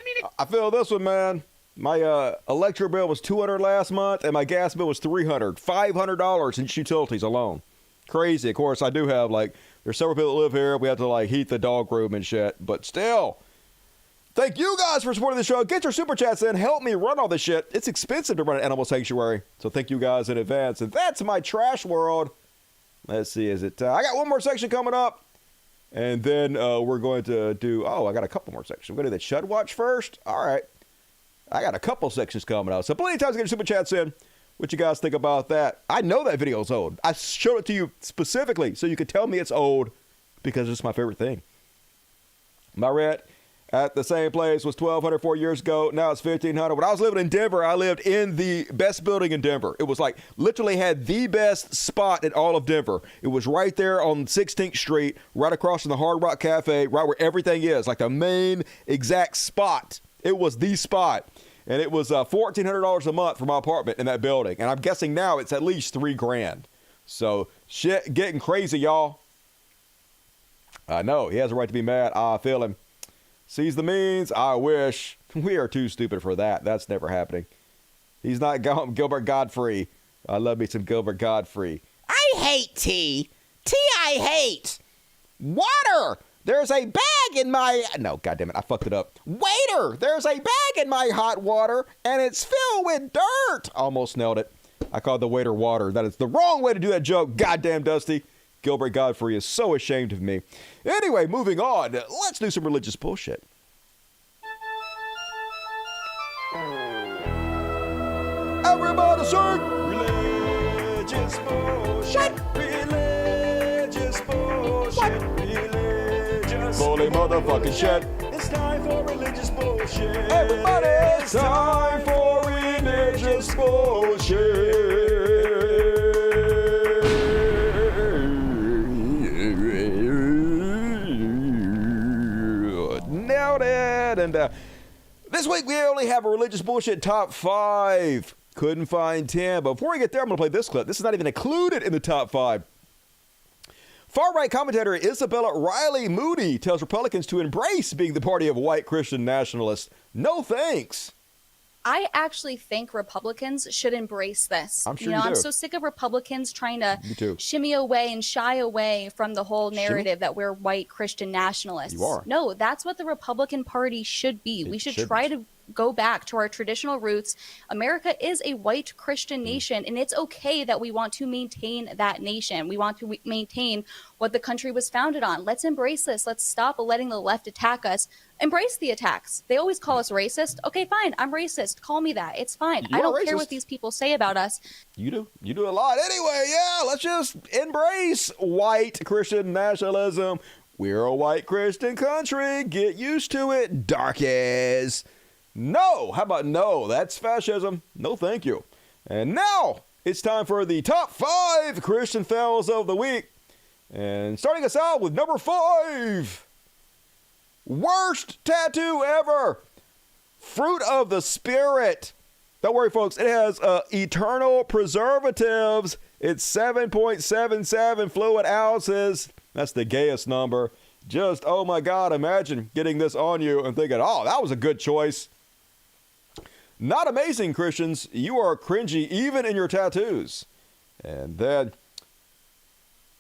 mean, I feel this one, man. My electric bill was $200 last month, and my gas bill was $300. $500 in utilities alone. Crazy. Of course, I do have, there's several people that live here. We have to, heat the dog room and shit. But still, thank you guys for supporting the show. Get your super chats in. Help me run all this shit. It's expensive to run an animal sanctuary. So thank you guys in advance. And that's my trash world. Let's see. Is it? I got one more section coming up. And then we're going to do, I got a couple more sections. We're going to do the Chud Watch first. All right. I got a couple sections coming out. So plenty of time to get your super chats in. What you guys think about that? I know that video is old. I showed it to you specifically so you could tell me it's old because it's my favorite thing. My rent at the same place was $1,200 4 years ago. Now it's $1,500. When I was living in Denver, I lived in the best building in Denver. It was literally had the best spot in all of Denver. It was right there on 16th Street, right across from the Hard Rock Cafe, right where everything is, the main exact spot. It was the spot. And it was $1,400 a month for my apartment in that building. And I'm guessing now it's at least $3,000. So shit getting crazy, y'all. I know. He has a right to be mad. I feel him. Sees the means. I wish. We are too stupid for that. That's never happening. He's not Gilbert Godfrey. I love me some Gilbert Godfrey. I hate tea. Tea I hate. Water. There's a bag in my... No, goddammit, I fucked it up. Waiter, there's a bag in my hot water, and it's filled with dirt. Almost nailed it. I called the waiter water. That is the wrong way to do that joke. Goddamn, Dusty. Gilbert Godfrey is so ashamed of me. Anyway, moving on. Let's do some religious bullshit. Everybody sing! Religious bullshit. Religious bullshit. Religious holy motherfucking shit. It's time for religious bullshit. Everybody, it's time for religious bullshit. Nailed it. And this week we only have a religious bullshit top 5. Couldn't find 10. But before we get there, I'm going to play this clip. This is not even included in the top 5. Far-right commentator Isabella Riley Moody tells Republicans to embrace being the party of white Christian nationalists. No thanks. I actually think Republicans should embrace this. I'm sure you do. I'm so sick of Republicans trying to Me too. shimmy away and shy away from the whole narrative that we're white Christian nationalists. You are. No, that's what the Republican Party should be. We should try to go back to our traditional roots. America is a white Christian nation, and it's okay that we want to maintain that nation. We want to maintain what the country was founded on. Let's embrace this. Let's stop letting the left attack us. Embrace the attacks. They always call us racist. Okay, fine. I'm racist. Call me that. It's fine. I don't care what these people say about us. You do. You do a lot. Anyway, yeah, let's just embrace white Christian nationalism. We're a white Christian country. Get used to it, darkies. No. How about no? That's fascism. No, thank you. And now it's time for the top 5 Christian fails of the week. And starting us out with number 5. Worst tattoo ever. Fruit of the Spirit. Don't worry, folks. It has eternal preservatives. It's 7.77 fluid ounces. That's the gayest number. Just, oh my God, imagine getting this on you and thinking, oh, that was a good choice. Not amazing, Christians. You are cringy even in your tattoos. And then,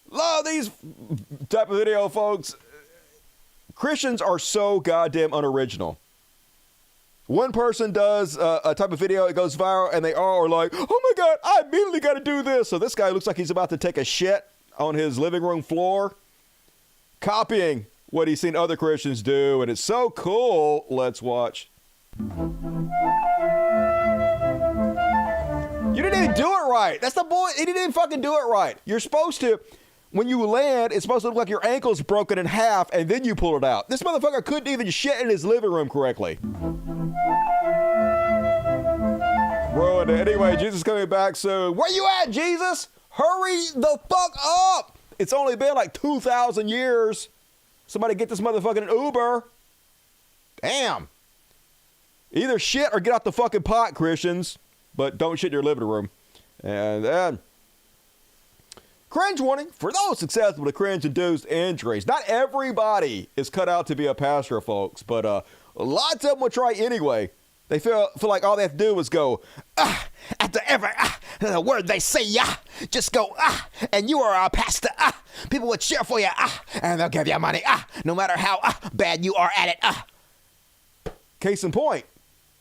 love these type of video, folks. Christians are so goddamn unoriginal. One person does a type of video, it goes viral, and they all are like, oh my God, I immediately got to do this. So this guy looks like he's about to take a shit on his living room floor, copying what he's seen other Christians do, and it's so cool. Let's watch. You didn't even do it right. That's the boy. He didn't even fucking do it right. You're supposed to, when you land, it's supposed to look like your ankle's broken in half, and then you pull it out. This motherfucker couldn't even shit in his living room correctly. Ruined it. Anyway, Jesus coming back soon. Where you at, Jesus? Hurry the fuck up. It's only been like 2,000 years. Somebody get this motherfucker an Uber. Damn. Either shit or get out the fucking pot, Christians. But don't shit in your living room. And then, cringe warning for those susceptible to cringe-induced injuries. Not everybody is cut out to be a pastor, folks, but lots of them will try anyway. They feel like all they have to do is go, after every word they say, just go, and you are a pastor, people will cheer for you, and they'll give you money, no matter how bad you are at it, Case in point.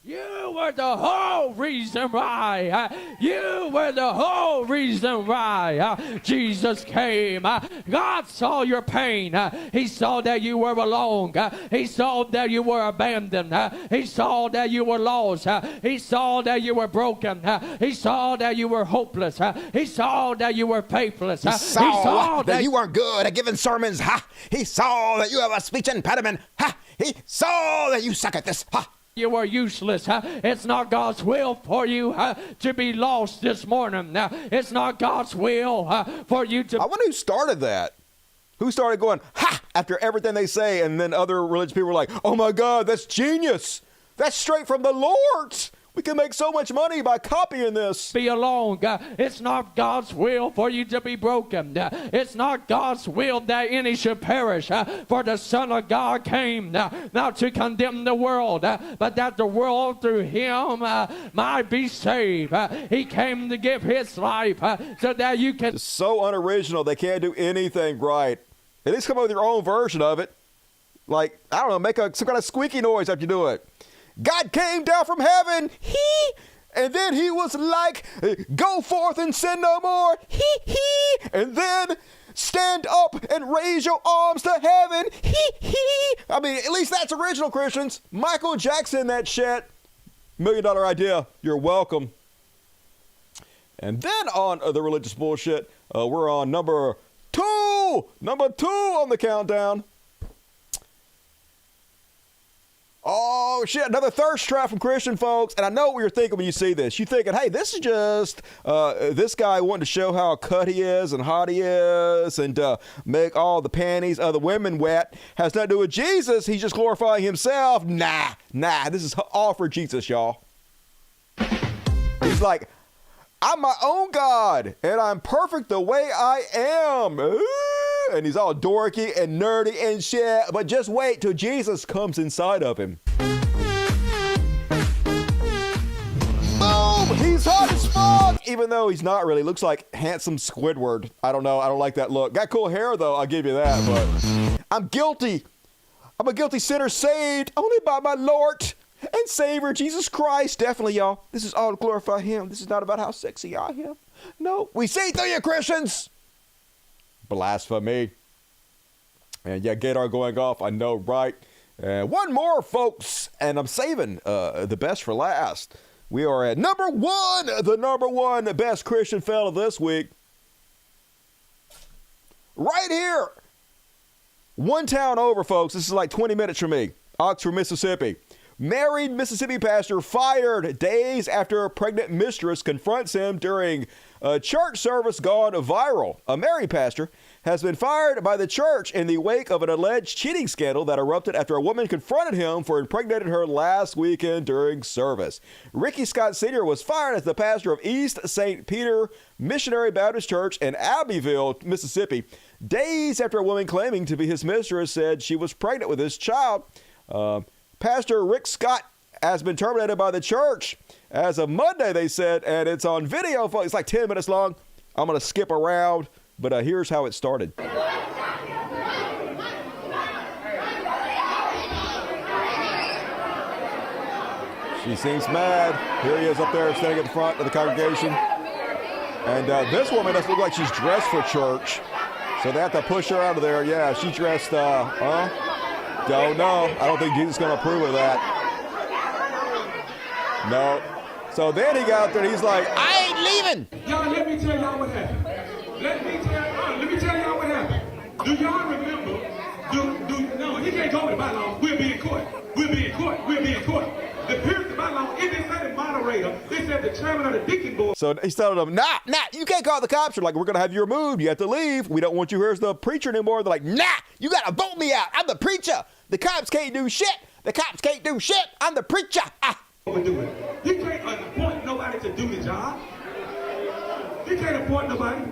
You were the whole reason why. You were the whole reason why Jesus came. God saw your pain. He saw that you were alone. He saw that you were abandoned. He saw that you were lost. He saw that you were broken. He saw that you were hopeless. He saw that you were faithless. He saw that you weren't good at giving sermons. He saw that you have a speech impediment. He saw that you suck at this. You were useless. It's not God's will for you to be lost this morning. It's not God's will for you to... I wonder who started that. Who started going, after everything they say, and then other religious people were like, oh my God, that's genius. That's straight from the Lord. We can make so much money by copying this. Be alone. It's not God's will for you to be broken. It's not God's will that any should perish. For the Son of God came not to condemn the world, but that the world through him might be saved. He came to give his life so that you can... It's so unoriginal. They can't do anything right. At least come up with your own version of it. Like, I don't know, make some kind of squeaky noise after you do it. God came down from heaven. And then he was like, go forth and sin no more. Hee hee. And then stand up and raise your arms to heaven. Hee hee. I mean, at least that's original Christians. Michael Jackson, that shit. $1 million idea. You're welcome. And then on the religious bullshit, we're on number two. Number 2 on the countdown. Oh, shit, another thirst trap from Christian folks. And I know what you're thinking when you see this. You're thinking, hey, this is just this guy wanting to show how cut he is and hot he is and make all the panties of the women wet. Has nothing to do with Jesus. He's just glorifying himself. Nah, this is all for Jesus, y'all. He's like, I'm my own God, and I'm perfect the way I am. Ooh. And he's all dorky and nerdy and shit. But just wait till Jesus comes inside of him. Boom! He's hot as fuck! Even though he's not really. Looks like handsome Squidward. I don't know. I don't like that look. Got cool hair, though. I'll give you that. But I'm guilty. I'm a guilty sinner saved only by my Lord and Savior, Jesus Christ. Definitely, y'all. This is all to glorify him. This is not about how sexy I am. No. We see through you, Christians. Blasphemy. And yeah, Gator going off. I know, right? One more, folks. And I'm saving the best for last. We are at number 1. The number 1 best Christian fella this week. Right here. One town over, folks. This is like 20 minutes from me. Oxford, Mississippi. Married Mississippi pastor fired days after a pregnant mistress confronts him during a church service gone viral. A married pastor has been fired by the church in the wake of an alleged cheating scandal that erupted after a woman confronted him for impregnating her last weekend during service. Ricky Scott Sr. was fired as the pastor of East St. Peter Missionary Baptist Church in Abbeville, Mississippi, days after a woman claiming to be his mistress said she was pregnant with his child. Pastor Rick Scott has been terminated by the church as of Monday, they said, and it's on video. It's like 10 minutes long. I'm going to skip around, but here's how it started. She seems mad. Here he is up there standing at the front of the congregation. And this woman doesn't look like she's dressed for church, so they have to push her out of there. Yeah, she dressed, don't know. I don't think Jesus is going to approve of that. No. So then he got out there and he's like, I ain't leaving. Y'all, let me tell y'all what happened. Let me tell y'all what happened. Do y'all remember? No, he can't go with the bylaws. We'll be in court. We'll be in court. The period of bylaw, it didn't say the moderator. It said the chairman of the deacon board. So he's telling them, nah, you can't call the cops. You're like, we're going to have you removed. You have to leave. We don't want you here as the preacher anymore. They're like, nah, you got to vote me out. I'm the preacher. The cops can't do shit. I'm the preacher. Do it. You can't appoint nobody to do the job. You can't appoint nobody.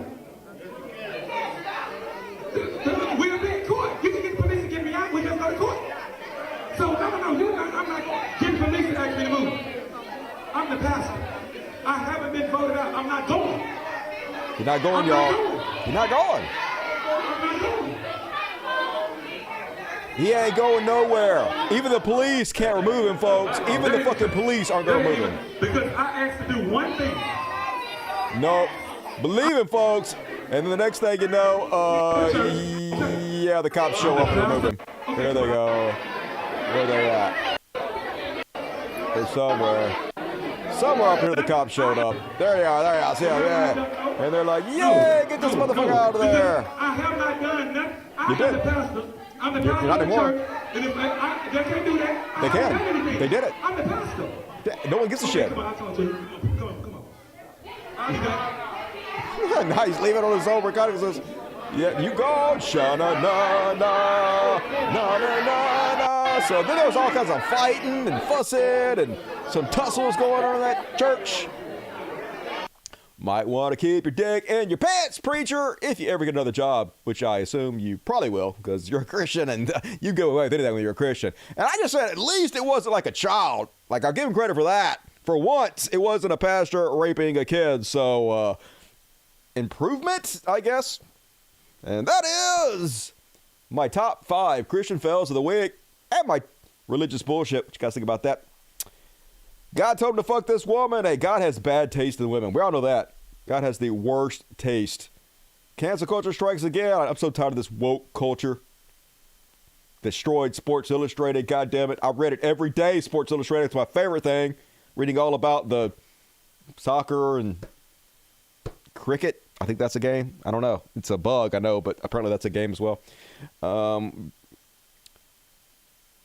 We'll be in court. You can get the police to get me out. We just go to court. So no, I'm not getting police to ask me to move. I'm the pastor. I haven't been voted out. I'm not going. You're not going, y'all. You're not going. I'm not going. He ain't going nowhere. Even the police can't remove him, folks. Even the fucking police aren't going to remove him. Because I asked to do one thing. Nope. Believe him, folks. And then the next thing you know, yeah, the cops show up and remove him. There they go. Where they at? They're somewhere. Somewhere up here the cops showed up. There they are. See them, yeah. And they're like, yeah, get this motherfucker out of there. I have not done nothing. You did. I'm the pastor not of the anymore. church. And if they can't do that. They can. They did it. I'm the pastor. No one gives a shit. Come on, I told you. Come on. I'm done. Now he's leaving on his own. Ricardo says, yeah, you go. Sha-na-na-na. So then there was all kinds of fighting and fussing and some tussles going on in that church. Might want to keep your dick in your pants, preacher, if you ever get another job, which I assume you probably will, because you're a Christian and you go away with anything when you're a Christian. And I just said, at least it wasn't like a child. Like, I'll give him credit for that. For once, it wasn't a pastor raping a kid. So, improvement, I guess. And that is my top 5 Christian fails of the week and my religious bullshit. What you guys think about that? God told him to fuck this woman. Hey, God has bad taste in women. We all know that. God has the worst taste. Cancel culture strikes again. I'm so tired of this woke culture. Destroyed Sports Illustrated. God damn it. I read it every day. Sports Illustrated. It's my favorite thing. Reading all about the soccer and cricket. I think that's a game. I don't know. It's a bug, I know, but apparently that's a game as well.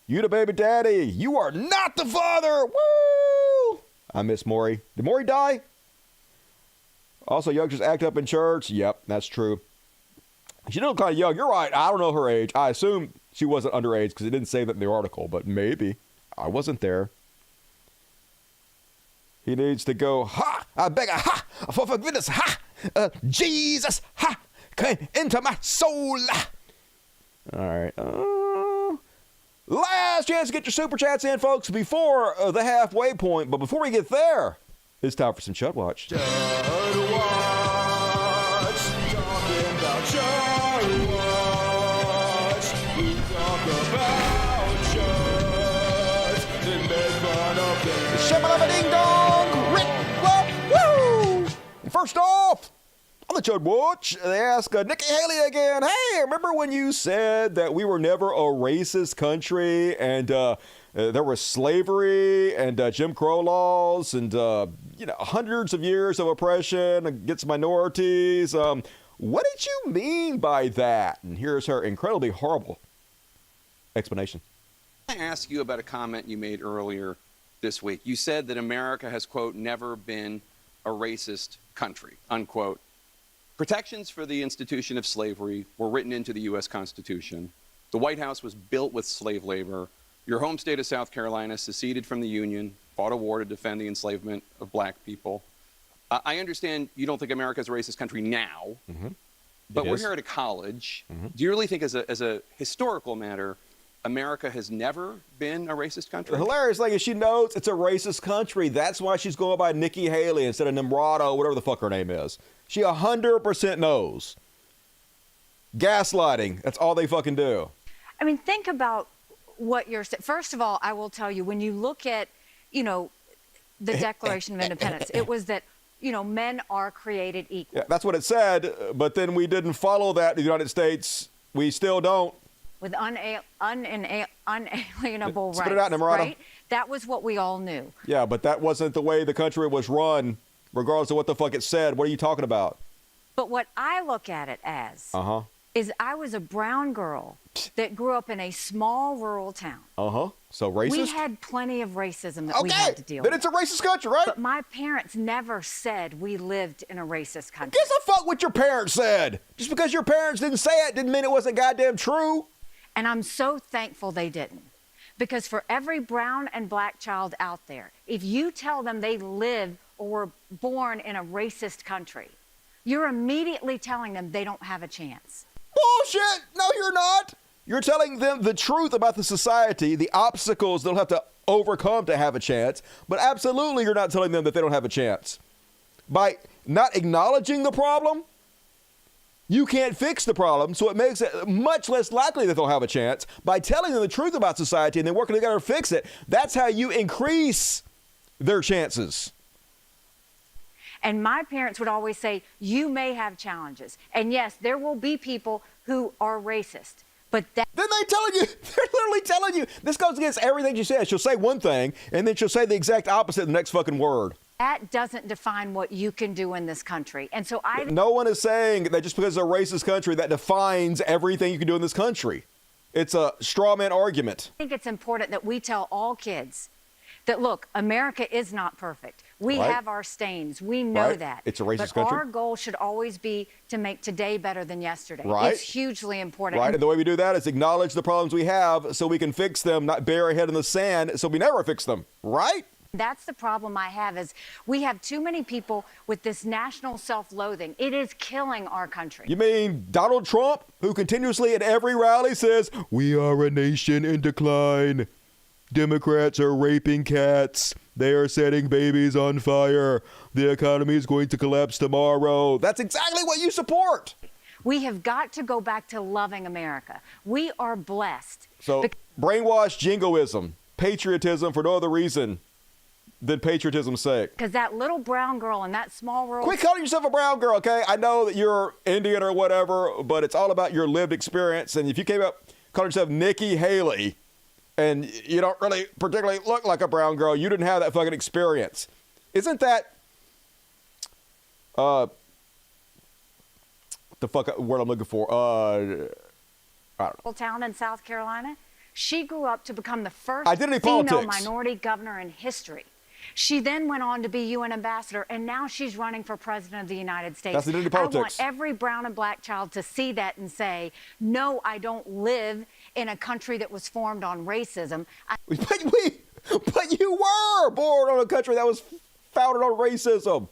You the baby daddy. You are not the father. Woo! I miss Maury. Did Maury die? Also, youngsters act up in church. Yep, that's true. She looked kind of young. You're right. I don't know her age. I assume she wasn't underage because it didn't say that in the article, but maybe. I wasn't there. He needs to go, ha! I beg a ha! For forgiveness, ha! Jesus, ha! Came into my soul. All right. Last chance to get your super chats in, folks, before the halfway point. But before we get there, it's time for some Chud Watch. Chud Watch, talking about Chud Watch. We talk about Chuds, then make fun of them. Shabba-dabba-ding-dong! Woo! First off, on the Chud Watch, they ask Nikki Haley again, hey, remember when you said that we were never a racist country and there was slavery and Jim Crow laws and, hundreds of years of oppression against minorities? What did you mean by that? And here's her incredibly horrible explanation. I ask you about a comment you made earlier this week. You said that America has, quote, never been a racist country, unquote. Protections for the institution of slavery were written into the U.S. Constitution. The White House was built with slave labor. Your home state of South Carolina seceded from the Union, fought a war to defend the enslavement of black people. I understand you don't think America is a racist country now, but we're here at a college. Do you really think as a historical matter, America has never been a racist country? Hilarious, like, she knows it's a racist country. That's why she's going by Nikki Haley instead of Nimrata, whatever the fuck her name is. She 100% knows. Gaslighting, that's all they fucking do. I mean, think about what you're saying. First of all, I will tell you, when you look at, the Declaration of Independence, it was that, men are created equal. Yeah, that's what it said, but then we didn't follow that in the United States. We still don't. With unalienable rights, Spit it out, Nimrata. right? That was what we all knew. Yeah, but that wasn't the way the country was run, regardless of what the fuck it said. What are you talking about? But what I look at it as is I was a brown girl that grew up in a small rural town. So racist? We had plenty of racism that we had to deal with. with. Then it's a racist country, right? But my parents never said we lived in a racist country. Guess the fuck what your parents said. Just because your parents didn't say it didn't mean it wasn't goddamn true. And I'm so thankful they didn't. Because for every brown and black child out there, if you tell them they live or were born in a racist country, you're immediately telling them they don't have a chance. Bullshit! No, you're not. You're telling them the truth about the society, the obstacles they'll have to overcome to have a chance, but absolutely you're not telling them that they don't have a chance. By not acknowledging the problem, you can't fix the problem, so it makes it much less likely that they'll have a chance. By telling them the truth about society and then working together to fix it, that's how you increase their chances. And my parents would always say, you may have challenges. And yes, there will be people who are racist. But that... Then they're literally telling you. This goes against everything she says. She'll say one thing, and then she'll say the exact opposite in the next fucking word. That doesn't define what you can do in this country. And so No one is saying that just because it's a racist country, that defines everything you can do in this country. It's a straw man argument. I think it's important that we tell all kids that, look, America is not perfect. We have our stains. We know that. It's a racist but country. Our goal should always be to make today better than yesterday. Right. It's hugely important. Right, and the way we do that is acknowledge the problems we have so we can fix them, not bury our head in the sand so we never fix them. Right? That's the problem I have, is we have too many people with this national self-loathing. It is killing our country. You mean Donald Trump, who continuously at every rally says, we are a nation in decline. Democrats are raping cats. They are setting babies on fire. The economy is going to collapse tomorrow. That's exactly what you support. We have got to go back to loving America. We are blessed. So brainwashed jingoism, patriotism for no other reason than patriotism's sake. Because that little brown girl in that small rural... Quit calling yourself a brown girl, okay? I know that you're Indian or whatever, but it's all about your lived experience. And if you came up calling yourself Nikki Haley and you don't really particularly look like a brown girl, you didn't have that fucking experience. Isn't that... the fuck word I'm looking for? I don't know. Town in South Carolina. She grew up to become the first Identity female politics. minority governor in history. She then went on to be UN ambassador, and now she's running for president of the United States. That's identity politics. I want every brown and black child to see that and say, no, I don't live in a country that was formed on racism. But you were born on a country that was founded on racism.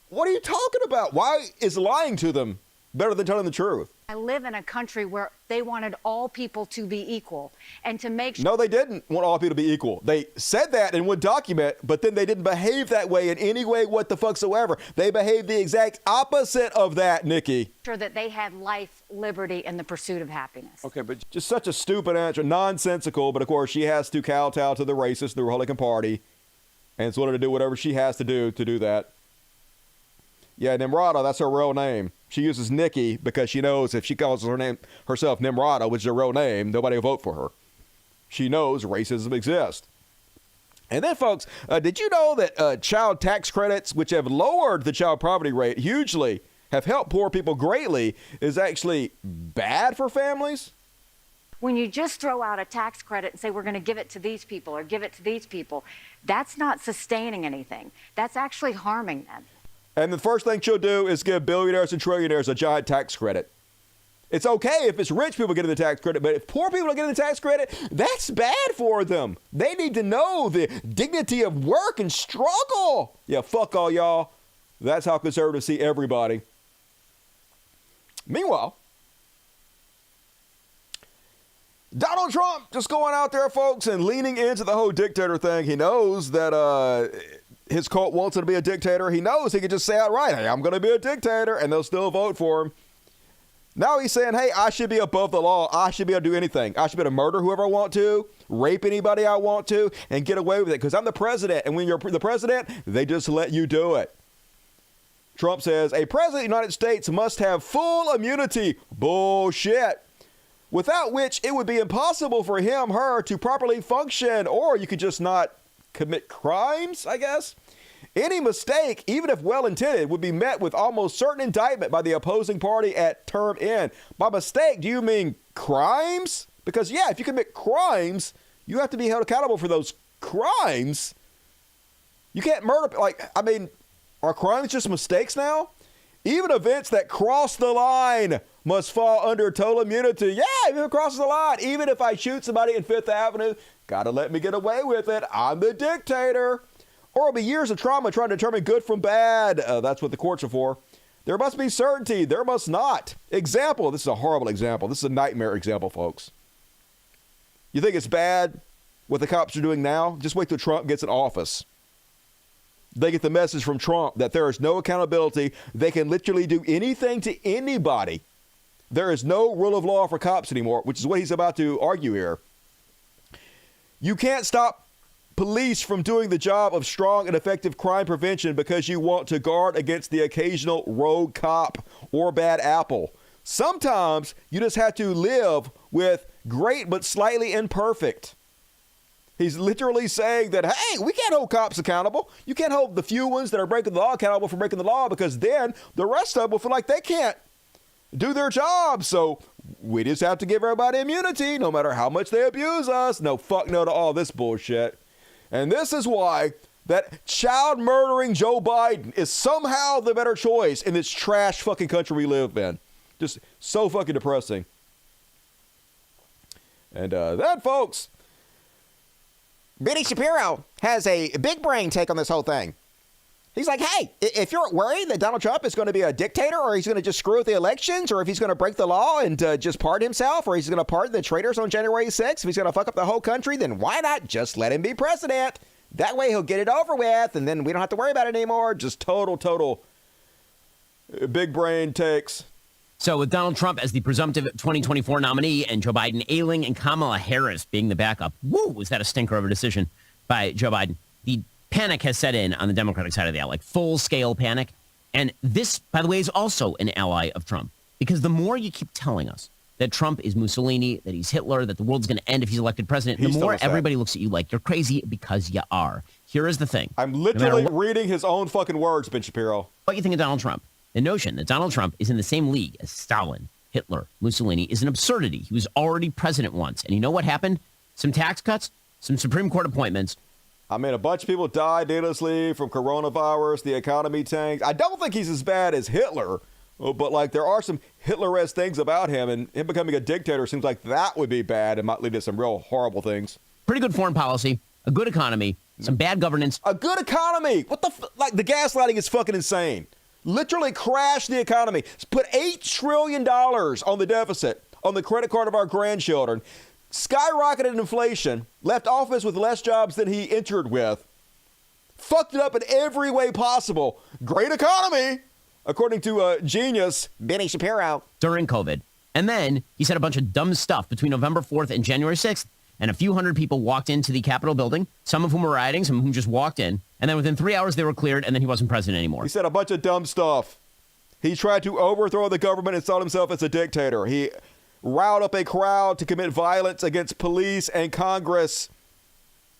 What are you talking about? Why is lying to them better than telling the truth? I live in a country where they wanted all people to be equal and to make sure... No, they didn't want all people to be equal. They said that in one document, but then they didn't behave that way in any way what the fucksoever. They behaved the exact opposite of that, Nikki. Sure that they had life, liberty, and the pursuit of happiness. Okay, but just such a stupid answer, nonsensical, but of course she has to kowtow to the racists, the Republican Party, and it's willing to do whatever she has to do that. Yeah, Nimrata, that's her real name. She uses Nikki because she knows if she calls herself Nimrata, which is her real name, nobody will vote for her. She knows racism exists. And then, folks, did you know that child tax credits, which have lowered the child poverty rate hugely, have helped poor people greatly, is actually bad for families? When you just throw out a tax credit and say, we're going to give it to these people or give it to these people, that's not sustaining anything. That's actually harming them. And the first thing she'll do is give billionaires and trillionaires a giant tax credit. It's okay if it's rich people getting the tax credit, but if poor people are getting the tax credit, that's bad for them. They need to know the dignity of work and struggle. Yeah, fuck all y'all. That's how conservatives see everybody. Meanwhile, Donald Trump just going out there, folks, and leaning into the whole dictator thing. He knows that his cult wants him to be a dictator. He knows he can just say outright, hey, I'm going to be a dictator, and they'll still vote for him. Now he's saying, hey, I should be above the law. I should be able to do anything. I should be able to murder whoever I want to, rape anybody I want to, and get away with it because I'm the president. And when you're the president, they just let you do it. Trump says, a president of the United States must have full immunity. Bullshit. Without which it would be impossible for him, her, to properly function, or you could just not commit crimes, I guess. Any mistake, even if well-intended, would be met with almost certain indictment by the opposing party at term end. By mistake, do you mean crimes? Because, yeah, if you commit crimes, you have to be held accountable for those crimes. You can't murder, are crimes just mistakes now? Even events that cross the line must fall under total immunity. Yeah, if it crosses the line, even if I shoot somebody in Fifth Avenue, gotta let me get away with it. I'm the dictator. Or it'll be years of trauma trying to determine good from bad. That's what the courts are for. There must be certainty. There must not. Example. This is a horrible example. This is a nightmare example, folks. You think it's bad what the cops are doing now? Just wait till Trump gets in office. They get the message from Trump that there is no accountability. They can literally do anything to anybody. There is no rule of law for cops anymore, which is what he's about to argue here. You can't stop police from doing the job of strong and effective crime prevention because you want to guard against the occasional rogue cop or bad apple. Sometimes you just have to live with great but slightly imperfect. He's literally saying that, hey, we can't hold cops accountable. You can't hold the few ones that are breaking the law accountable for breaking the law because then the rest of them will feel like they can't do their job. So we just have to give everybody immunity no matter how much they abuse us. No, fuck no to all this bullshit. And this is why that child murdering Joe Biden is somehow the better choice in this trash fucking country we live in. Just so fucking depressing. And that, folks, Benny Shapiro has a big brain take on this whole thing. He's like, hey, if you're worried that Donald Trump is going to be a dictator or he's going to just screw with the elections or if he's going to break the law and just pardon himself or he's going to pardon the traitors on January 6th, if he's going to fuck up the whole country, then why not just let him be president? That way he'll get it over with and then we don't have to worry about it anymore. Just total big brain takes. So with Donald Trump as the presumptive 2024 nominee and Joe Biden ailing and Kamala Harris being the backup, woo, was that a stinker of a decision by Joe Biden? The panic has set in on the Democratic side of the aisle, like full-scale panic. And this, by the way, is also an ally of Trump. Because the more you keep telling us that Trump is Mussolini, that he's Hitler, that the world's going to end if he's elected president, the more everybody looks at you like you're crazy because you are. Here is the thing. I'm literally reading his own fucking words, Ben Shapiro. What you think of Donald Trump? The notion that Donald Trump is in the same league as Stalin, Hitler, Mussolini is an absurdity. He was already president once. And you know what happened? Some tax cuts, some Supreme Court appointments. I mean, a bunch of people died needlessly from coronavirus. The economy tanked. I don't think he's as bad as Hitler, but like there are some Hitler-esque things about him, and him becoming a dictator seems like that would be bad and might lead to some real horrible things. Pretty good foreign policy, a good economy, some bad governance. A good economy. What the like the gaslighting is fucking insane. Literally crashed the economy. Put $8 trillion on the deficit, on the credit card of our grandchildren. Skyrocketed inflation, left office with less jobs than he entered with, fucked it up in every way possible. Great economy, according to genius Benny Shapiro. During COVID. And then he said a bunch of dumb stuff between November 4th and January 6th. And a few hundred people walked into the Capitol building, some of whom were rioting, some of whom just walked in. And then within 3 hours, they were cleared, and then he wasn't president anymore. He said a bunch of dumb stuff. He tried to overthrow the government and saw himself as a dictator. He riled up a crowd to commit violence against police and Congress.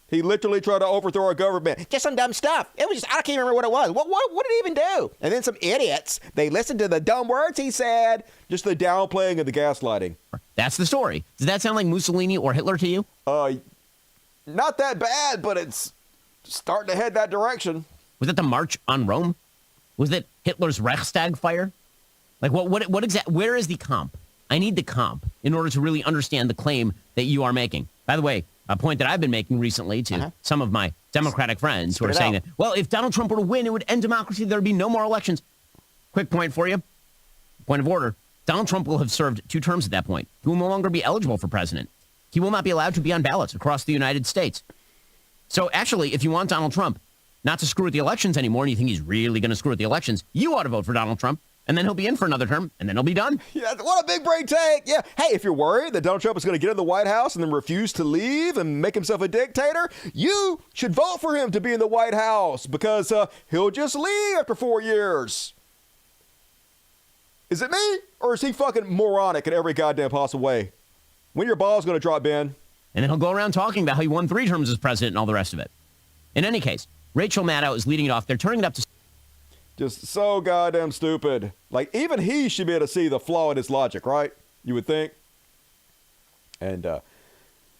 He literally tried to overthrow our government. Just some dumb stuff. It was just, I can't remember what it was. What did he even do? And then some idiots, they listened to the dumb words he said. Just the downplaying and the gaslighting. That's the story. Does that sound like Mussolini or Hitler to you? Not that bad, but it's starting to head that direction. Was it the March on Rome? Was it Hitler's Reichstag fire? Like what exactly, where is the comp? I need the comp in order to really understand the claim that you are making. By the way, a point that I've been making recently to some of my Democratic friends who are saying that, well, if Donald Trump were to win, it would end democracy. There would be no more elections. Quick point for you. Point of order. Donald Trump will have served 2 terms at that point. He will no longer be eligible for president. He will not be allowed to be on ballots across the United States. So actually, if you want Donald Trump not to screw with the elections anymore, and you think he's really going to screw with the elections, you ought to vote for Donald Trump. And then he'll be in for another term, and then he'll be done. Yeah, what a big brain take. Yeah. Hey, if you're worried that Donald Trump is going to get in the White House and then refuse to leave and make himself a dictator, you should vote for him to be in the White House because he'll just leave after 4 years. Is it me, or is he fucking moronic in every goddamn possible way? When your ball's going to drop, Ben? And then he'll go around talking about how he won 3 terms as president and all the rest of it. In any case, Rachel Maddow is leading it off. They're turning it up to... Just so goddamn stupid. Like, even he should be able to see the flaw in his logic, right? You would think. And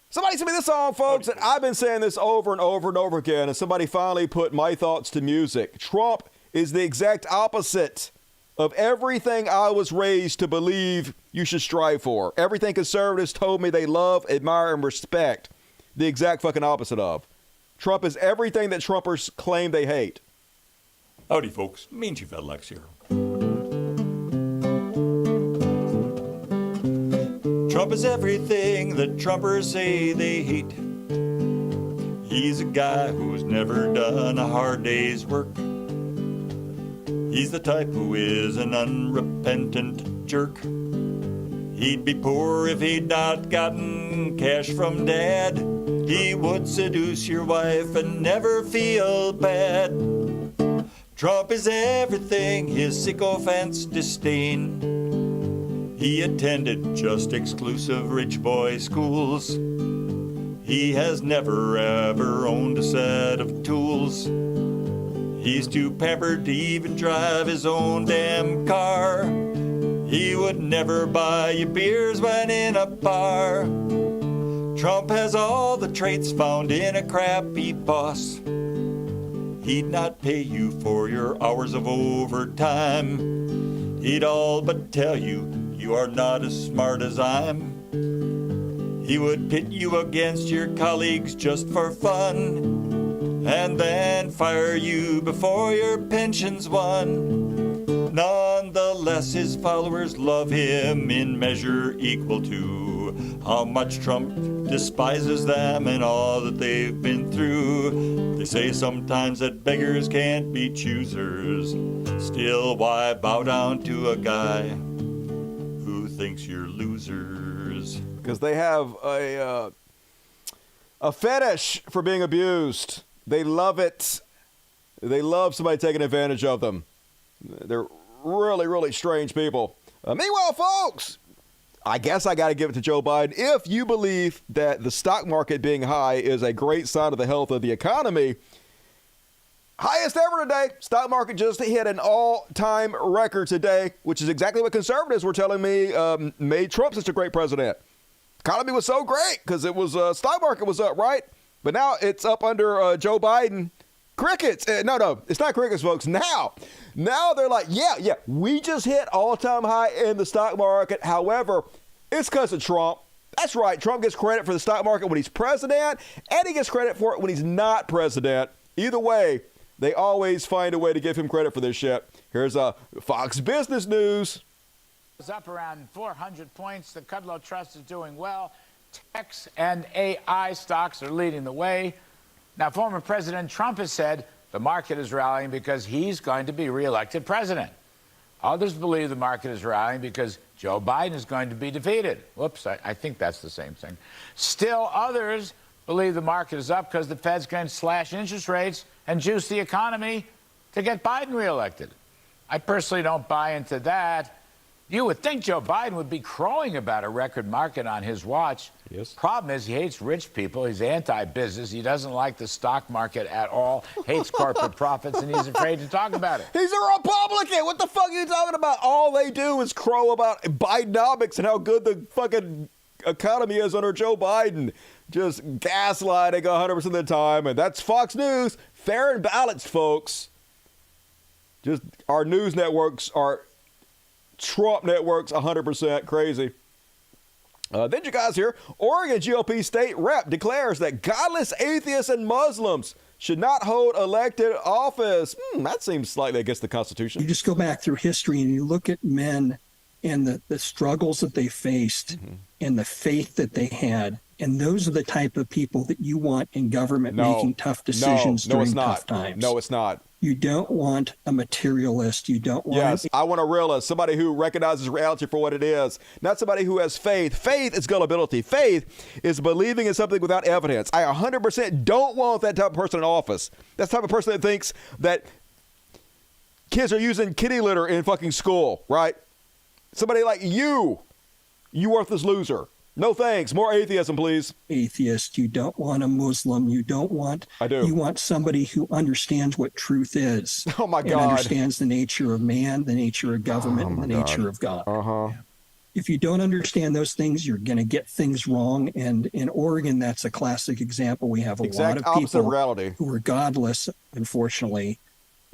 somebody sent me this song, folks, and I've been saying this over and over and over again, and somebody finally put my thoughts to music. Trump is the exact opposite of everything I was raised to believe you should strive for. Everything conservatives told me they love, admire, and respect. The exact fucking opposite of. Trump is everything that Trumpers claim they hate. Howdy, folks. Mean Chief Alex here. Trump is everything that Trumpers say they hate. He's a guy who's never done a hard day's work. He's the type who is an unrepentant jerk. He'd be poor if he'd not gotten cash from Dad. He would seduce your wife and never feel bad. Trump is everything his sycophants disdain. He attended just exclusive rich boy schools. He has never ever owned a set of tools. He's too pampered to even drive his own damn car. He would never buy you beers when in a bar. Trump has all the traits found in a crappy boss. He'd not pay you for your hours of overtime. He'd all but tell you you are not as smart as I'm. He would pit you against your colleagues just for fun, and then fire you before your pension's won. Nonetheless, his followers love him in measure equal to how much Trump despises them and all that they've been through. They say sometimes that beggars can't be choosers. Still, why bow down to a guy who thinks you're losers? Because they have a fetish for being abused. They love it. They love somebody taking advantage of them. They're really, really strange people. Meanwhile, folks, I guess I got to give it to Joe Biden. If you believe that the stock market being high is a great sign of the health of the economy, highest ever today. Stock market just hit an all-time record today, which is exactly what conservatives were telling me made Trump such a great president. Economy was so great because it was stock market was up, right? But now it's up under Joe Biden. Crickets. No, it's not crickets, folks. Now they're like, yeah, we just hit all-time high in the stock market. However, it's because of Trump. That's right. Trump gets credit for the stock market when he's president, and he gets credit for it when he's not president. Either way, they always find a way to give him credit for this shit. Here's Fox Business News. It's up around 400 points. The Kudlow Trust is doing well. Techs and AI stocks are leading the way. Now, former President Trump has said the market is rallying because he's going to be reelected president. Others believe the market is rallying because Joe Biden is going to be defeated. Whoops, I think that's the same thing. Still, others believe the market is up because the Fed's going to slash interest rates and juice the economy to get Biden reelected. I personally don't buy into that. You would think Joe Biden would be crowing about a record market on his watch. Yes. Problem is, he hates rich people. He's anti-business. He doesn't like the stock market at all. Hates corporate profits, and he's afraid to talk about it. He's a Republican. What the fuck are you talking about? All they do is crow about Bidenomics and how good the fucking economy is under Joe Biden. Just gaslighting 100% of the time. And that's Fox News. Fair and balanced, folks. Just our news networks are Trump networks 100% crazy. Then you guys hear Oregon GOP state rep declares that godless atheists and Muslims should not hold elected office. That seems slightly against the Constitution. You just go back through history and you look at men and the struggles that they faced and the faith that they had. And those are the type of people that you want in government making tough decisions during tough times. No, it's not. You don't want a materialist. You don't want... Yes, I want a realist, somebody who recognizes reality for what it is, not somebody who has faith. Faith is gullibility. Faith is believing in something without evidence. I 100% don't want that type of person in office. That's the type of person that thinks that kids are using kitty litter in fucking school, right? Somebody like you worthless loser. No thanks. More atheism, please. Atheist. You don't want a Muslim. You don't want... I do. You want somebody who understands what truth is. Oh, my God. And understands the nature of man, the nature of government, and the nature of God. Uh-huh. If you don't understand those things, you're going to get things wrong. And in Oregon, that's a classic example. We have a lot of people who are godless, unfortunately,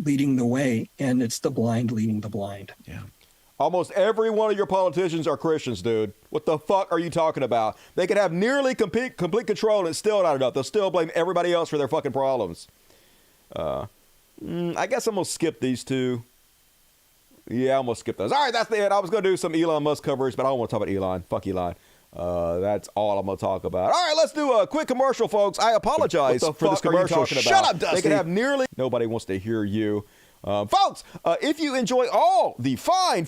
leading the way. And it's the blind leading the blind. Yeah. Almost every one of your politicians are Christians, dude. What the fuck are you talking about? They can have nearly complete control and it's still not enough. They'll still blame everybody else for their fucking problems. I guess I'm going to skip these two. Yeah, I'm going to skip those. All right, that's the end. I was going to do some Elon Musk coverage, but I don't want to talk about Elon. Fuck Elon. That's all I'm going to talk about. All right, let's do a quick commercial, folks. I apologize for this commercial. Shut up, Dusty. They can have nearly... Nobody wants to hear you. Folks, if you enjoy all the fine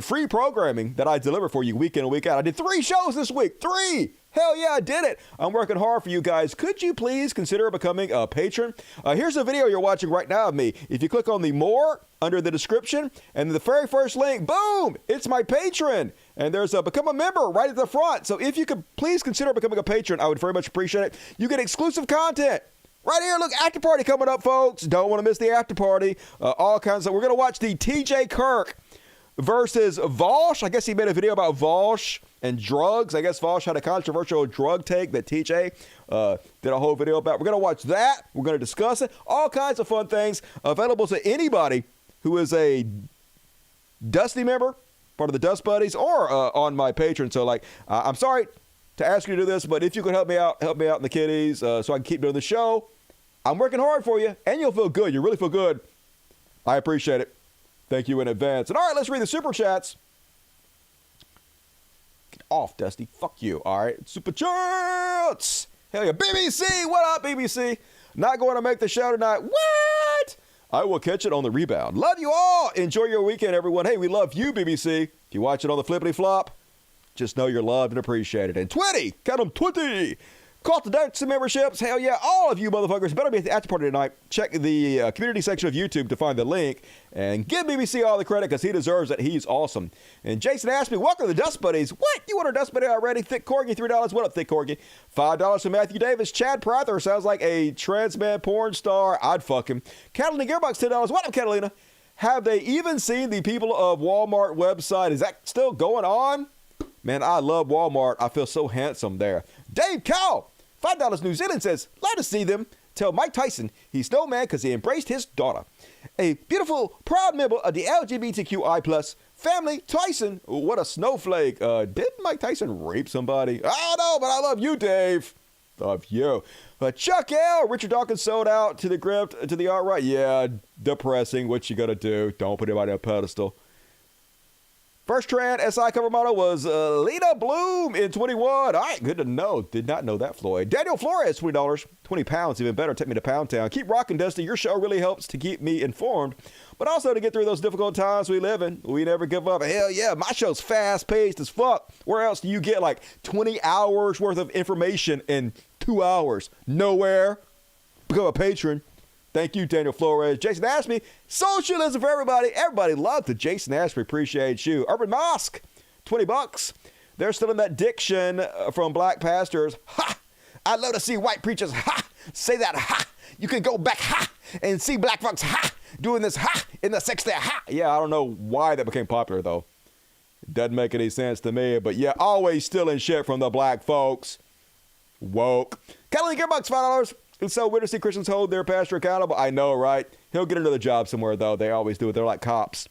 free programming that I deliver for you week in and week out, I did 3 shows this week. 3! Hell yeah, I did it. I'm working hard for you guys. Could you please consider becoming a patron? Here's a video you're watching right now of me. If you click on the more under the description and the very first link, boom, it's my patron. And there's a become a member right at the front. So if you could please consider becoming a patron, I would very much appreciate it. You get exclusive content. Right here, look, after party coming up, folks. Don't want to miss the after party. All kinds of... We're going to watch the TJ Kirk versus Vosh. I guess he made a video about Vosh and drugs. I guess Vosh had a controversial drug take that TJ did a whole video about. We're going to watch that. We're going to discuss it. All kinds of fun things available to anybody who is a Dusty member, part of the Dust Buddies, or on my Patreon. So, like, I'm sorry to ask you to do this, but if you could help me out in the kiddies so I can keep doing the show. I'm working hard for you, and you'll feel good. You really feel good. I appreciate it. Thank you in advance. And all right, let's read the super chats. Get off, Dusty. Fuck you. All right, super chats. Hell yeah. BBC, what up, BBC? Not going to make the show tonight. What? I will catch it on the rebound. Love you all. Enjoy your weekend, everyone. Hey, we love you, BBC. If you watch it on the flippity flop, just know you're loved and appreciated. And 20, count them 20. Call to donate some memberships. Hell yeah, all of you motherfuckers better be at the after party tonight. Check the community section of YouTube to find the link. And give BBC all the credit because he deserves it. He's awesome. And Jason asked me, welcome to the Dust Buddies. What? You want our Dust Buddy already? Thick Corgi, $3. What up, Thick Corgi? $5 from Matthew Davis. Chad Prather sounds like a trans man porn star. I'd fuck him. Catalina Gearbox, $10. What up, Catalina? Have they even seen the people of Walmart website? Is that still going on? Man, I love Walmart. I feel so handsome there. Dave Cowell, $5 New Zealand says, let us see them. Tell Mike Tyson he's no man because he embraced his daughter. A beautiful, proud member of the LGBTQI+ family, Tyson. What a snowflake. Did Mike Tyson rape somebody? I don't know, but I love you, Dave. Love you. Chuck L. Richard Dawkins sold out to the grift, to the alt-right. Yeah, depressing. What you gonna do? Don't put anybody on a pedestal. First trans SI cover model was Lena Bloom in 21. All right, good to know. Did not know that, Floyd. Daniel Flores, $20. 20 pounds, even better. Take me to Pound Town. Keep rocking, Dusty. Your show really helps to keep me informed, but also to get through those difficult times we live in. We never give up. Hell yeah, my show's fast-paced as fuck. Where else do you get like 20 hours worth of information in 2 hours? Nowhere. Become a patron. Thank you, Daniel Flores. Jason Ashby, socialism for everybody. Everybody loves the Jason Ashby. Appreciate you. Urban Mosque, $20. They're still in that diction from black pastors. Ha! I'd love to see white preachers, ha! Say that, ha! You can go back, ha! And see black folks, ha! Doing this, ha! In the sex there, ha! Yeah, I don't know why that became popular, though. It doesn't make any sense to me. But yeah, always stealing shit from the black folks. Woke. Catalina Gearbox, $5. And so, when to see Christians hold their pastor accountable? I know, right? He'll get another job somewhere, though. They always do it. They're like cops.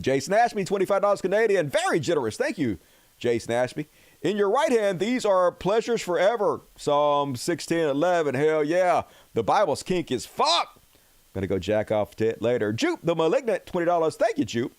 Jason Ashby, $25 Canadian. Very generous. Thank you, Jason Ashby. In your right hand, these are pleasures forever. Psalm 16:11. Hell yeah. The Bible's kinky as fuck. Gonna go jack off to it later. Jupe, the Malignant, $20. Thank you, Jupe.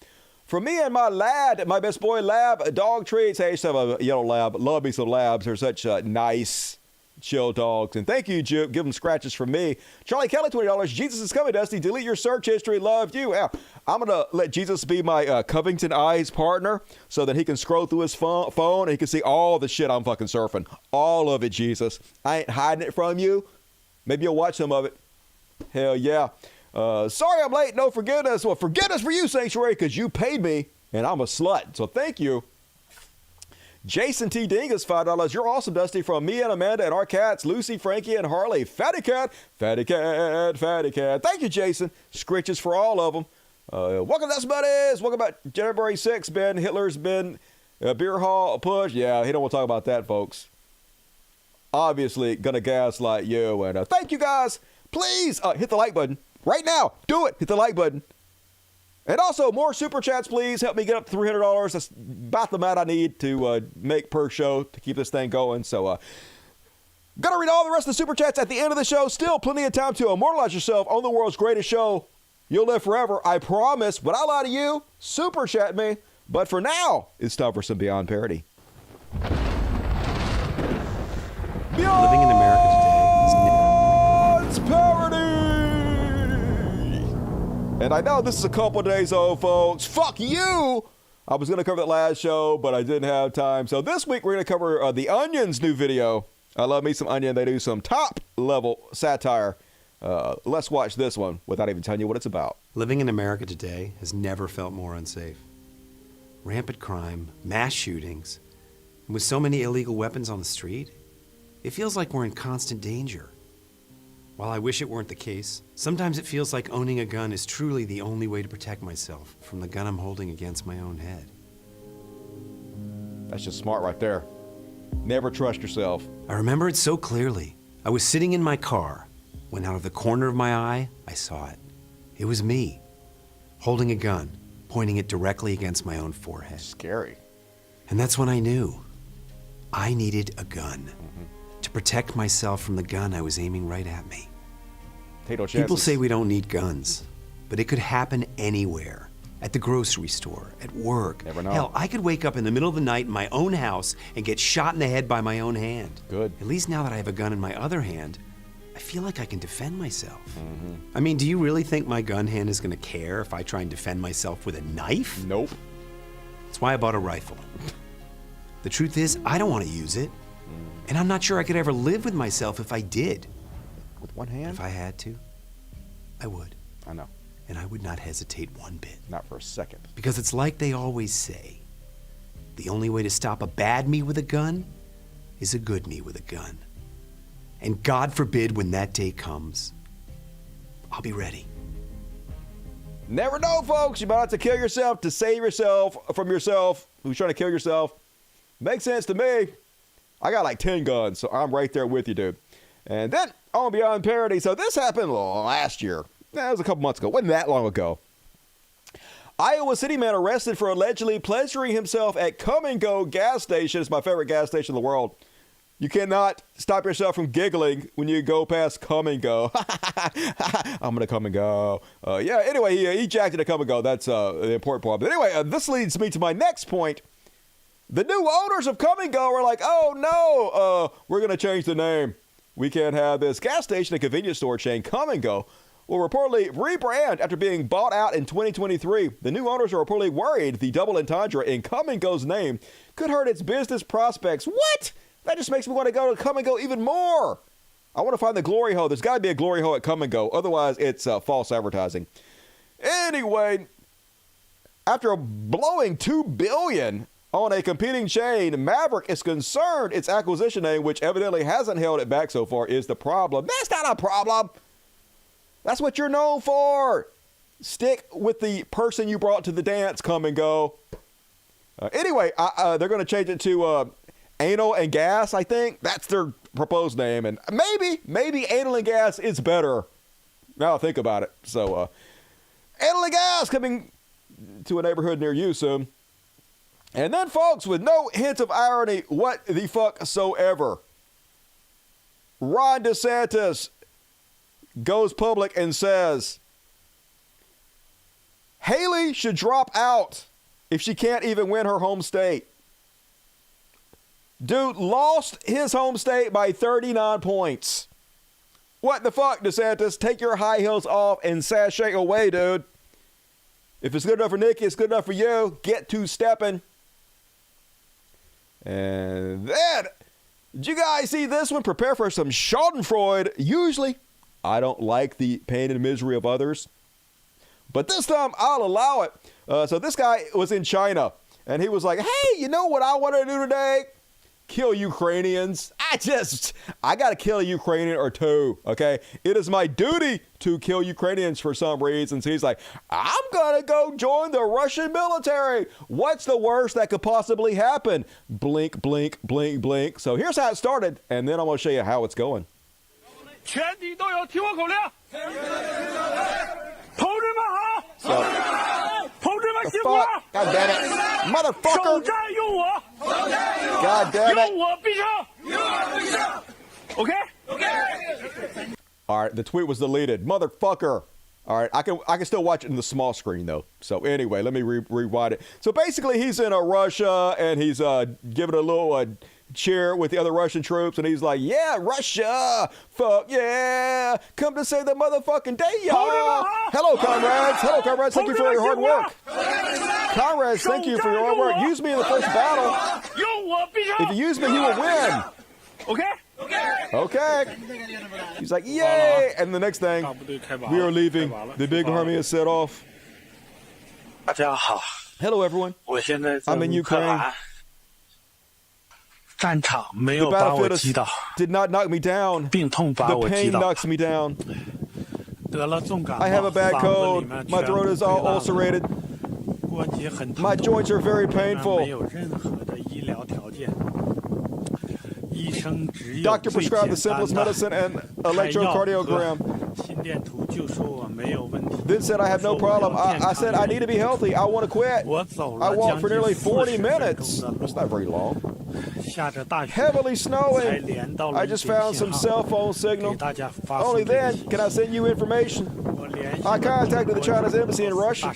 For me and my lad, my best boy, Lab, dog treats. Hey, I used to have a yellow lab. Love me some labs. They're such nice, chill dogs. And thank you, Jupe. Give them scratches from me. Charlie Kelly, $20. Jesus is coming, Dusty. Delete your search history. Love you. Yeah, I'm going to let Jesus be my Covington Eyes partner so that he can scroll through his phone and he can see all the shit I'm fucking surfing. All of it, Jesus. I ain't hiding it from you. Maybe you'll watch some of it. Hell yeah. Sorry I'm late. No forgiveness. Well, forgiveness for you, Sanctuary, because you paid me and I'm a slut. So thank you. Jason T. Dingus, $5. You're awesome, Dusty. From me and Amanda and our cats, Lucy, Frankie, and Harley. Fatty cat, fatty cat, fatty cat. Thank you, Jason. Scritches for all of them. Welcome to Dust Buddies. Welcome back January 6th, Ben. Hitler's been beer hall push. Yeah, he don't want to talk about that, folks. Obviously, gonna gaslight you. And thank you, guys. Please hit the like button right now. Do it. Hit the like button. And also, more super chats, please. Help me get up to $300. That's about the amount I need to make per show to keep this thing going. So, gonna read all the rest of the super chats at the end of the show. Still plenty of time to immortalize yourself on the world's greatest show. You'll live forever, I promise. But I lie to you. Super chat me. But for now, it's time for some Beyond Parody. Beyond Living in America today is Parody! And I know this is a couple days old, folks. Fuck you! I was going to cover that last show, but I didn't have time. So this week, we're going to cover The Onion's new video. I love me some Onion. They do some top-level satire. Let's watch this one without even telling you what it's about. Living in America today has never felt more unsafe. Rampant crime, mass shootings, and with so many illegal weapons on the street, it feels like we're in constant danger. While I wish it weren't the case, sometimes it feels like owning a gun is truly the only way to protect myself from the gun I'm holding against my own head. That's just smart right there. Never trust yourself. I remember it so clearly. I was sitting in my car when out of the corner of my eye, I saw it. It was me, holding a gun, pointing it directly against my own forehead. Scary. And that's when I knew I needed a gun. To protect myself from the gun I was aiming right at me. People say we don't need guns, but it could happen anywhere. At the grocery store, at work. Never know. Hell, I could wake up in the middle of the night in my own house and get shot in the head by my own hand. Good. At least now that I have a gun in my other hand, I feel like I can defend myself. I mean, do you really think my gun hand is gonna care if I try and defend myself with a knife? Nope. That's why I bought a rifle. The truth is, I don't want to use it. And I'm not sure I could ever live with myself if I did. With one hand? If I had to, I would. I know. And I would not hesitate one bit. Not for a second. Because it's like they always say, the only way to stop a bad me with a gun is a good me with a gun. And God forbid when that day comes, I'll be ready. Never know, folks. You might have to kill yourself to save yourself from yourself who's trying to kill yourself. Makes sense to me. I got like 10 guns, so I'm right there with you, dude. And then on Beyond Parody, so this happened last year. That was a couple months ago. Wasn't that long ago. Iowa City man arrested for allegedly pleasuring himself at Come and Go gas station. It's my favorite gas station in the world. You cannot stop yourself from giggling when you go past Come and Go. I'm going to come and go. Anyway, he jacked it to Come and Go. That's the important part. But anyway, this leads me to my next point. The new owners of Come and Go are like, oh, no, we're going to change the name. We can't have this gas station and convenience store chain Come and Go will reportedly rebrand after being bought out in 2023. The new owners are reportedly worried the double entendre in Come and Go's name could hurt its business prospects. What? That just makes me want to go to Come and Go even more. I want to find the glory hole. There's got to be a glory hole at Come and Go. Otherwise, it's false advertising. Anyway, after blowing $2 billion on a competing chain, Maverick is concerned its acquisition name, which evidently hasn't held it back so far, is the problem. That's not a problem. That's what you're known for. Stick with the person you brought to the dance, Come and Go. Anyway, they're going to change it to Anal and Gas, I think. That's their proposed name. And maybe Anal and Gas is better. Now think about it. So, Anal and Gas coming to a neighborhood near you soon. And then, folks, with no hint of irony, what the fuck soever, Ron DeSantis goes public and says Haley should drop out if she can't even win her home state. Dude lost his home state by 39 points. What the fuck, DeSantis? Take your high heels off and sashay away, dude. If it's good enough for Nikki, it's good enough for you. Get to stepping. And then, did you guys see this one? Prepare for some schadenfreude. Usually, I don't like the pain and misery of others, but this time I'll allow it. So this guy was in China, and he was like, hey, you know what I want to do today? Kill Ukrainians. I got to kill a Ukrainian or two, okay? It is my duty to kill Ukrainians for some reason. So he's like, I'm going to go join the Russian military. What's the worst that could possibly happen? Blink, blink, blink, blink. So here's how it started, and then I'm going to show you how it's going. 全体都有听我口令，同志们好，同志们辛苦了 God damn it. Motherfucker. 首战用我 God damn it. 用我必胜 OK All right, the tweet was deleted. Motherfucker. All right, I can still watch it in the small screen, though. So anyway, let me rewind it. So basically, he's in Russia, and he's giving a little cheer with the other Russian troops, and he's like, yeah, Russia, fuck yeah, come to save the motherfucking day, y'all. Hello, comrades. Hello, comrades. Thank you for your hard work. Comrades, thank you for your hard work. Use me in the first battle. If you use me, you will win. Okay. He's like, yay. And the next thing, we are leaving. The big army is set off. Hello, everyone. I'm in Ukraine. The battlefield did not knock me down. The pain knocks me down. I have a bad cold. My throat is all ulcerated. My joints are very painful. Doctor prescribed the simplest medicine and electrocardiogram. Then said I have no problem. I said I need to be healthy. I want to quit. I walked for nearly 40 minutes. That's not very long. Heavily snowing. I just found some cell phone signal. Only then can I send you information. I contacted the China's embassy in Russia.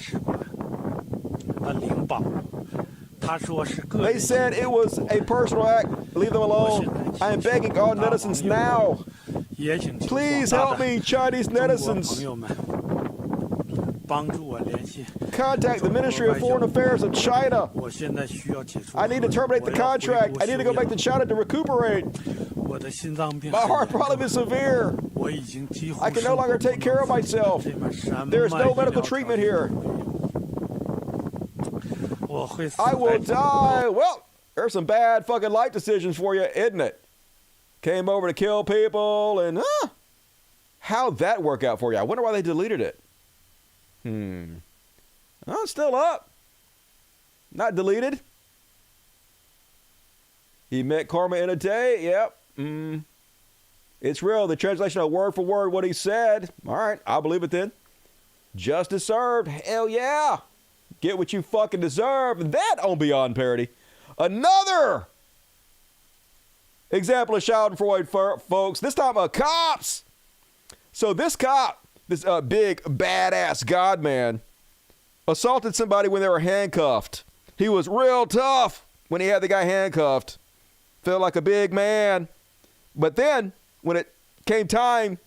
They said it was a personal act. Leave them alone. I am begging all netizens now. Please help me, Chinese netizens. Contact the Ministry of Foreign Affairs of China. I need to terminate the contract. I need to go back to China to recuperate. My heart problem is severe. I can no longer take care of myself. There is no medical treatment here. I will die. Well, there's some bad fucking life decisions for you, isn't it? Came over to kill people, and how'd that work out for you? I wonder why they deleted it. Oh, it's still up. Not deleted. He met karma in a day. Yep. It's real. The translation of word for word what he said. All right, I'll believe it then. Justice served. Hell yeah. Get what you fucking deserve. That on Beyond Parody. Another example of Schadenfreude, folks. This time cops. So this cop, this big badass God man, assaulted somebody when they were handcuffed. He was real tough when he had the guy handcuffed. Felt like a big man. But then, when it came time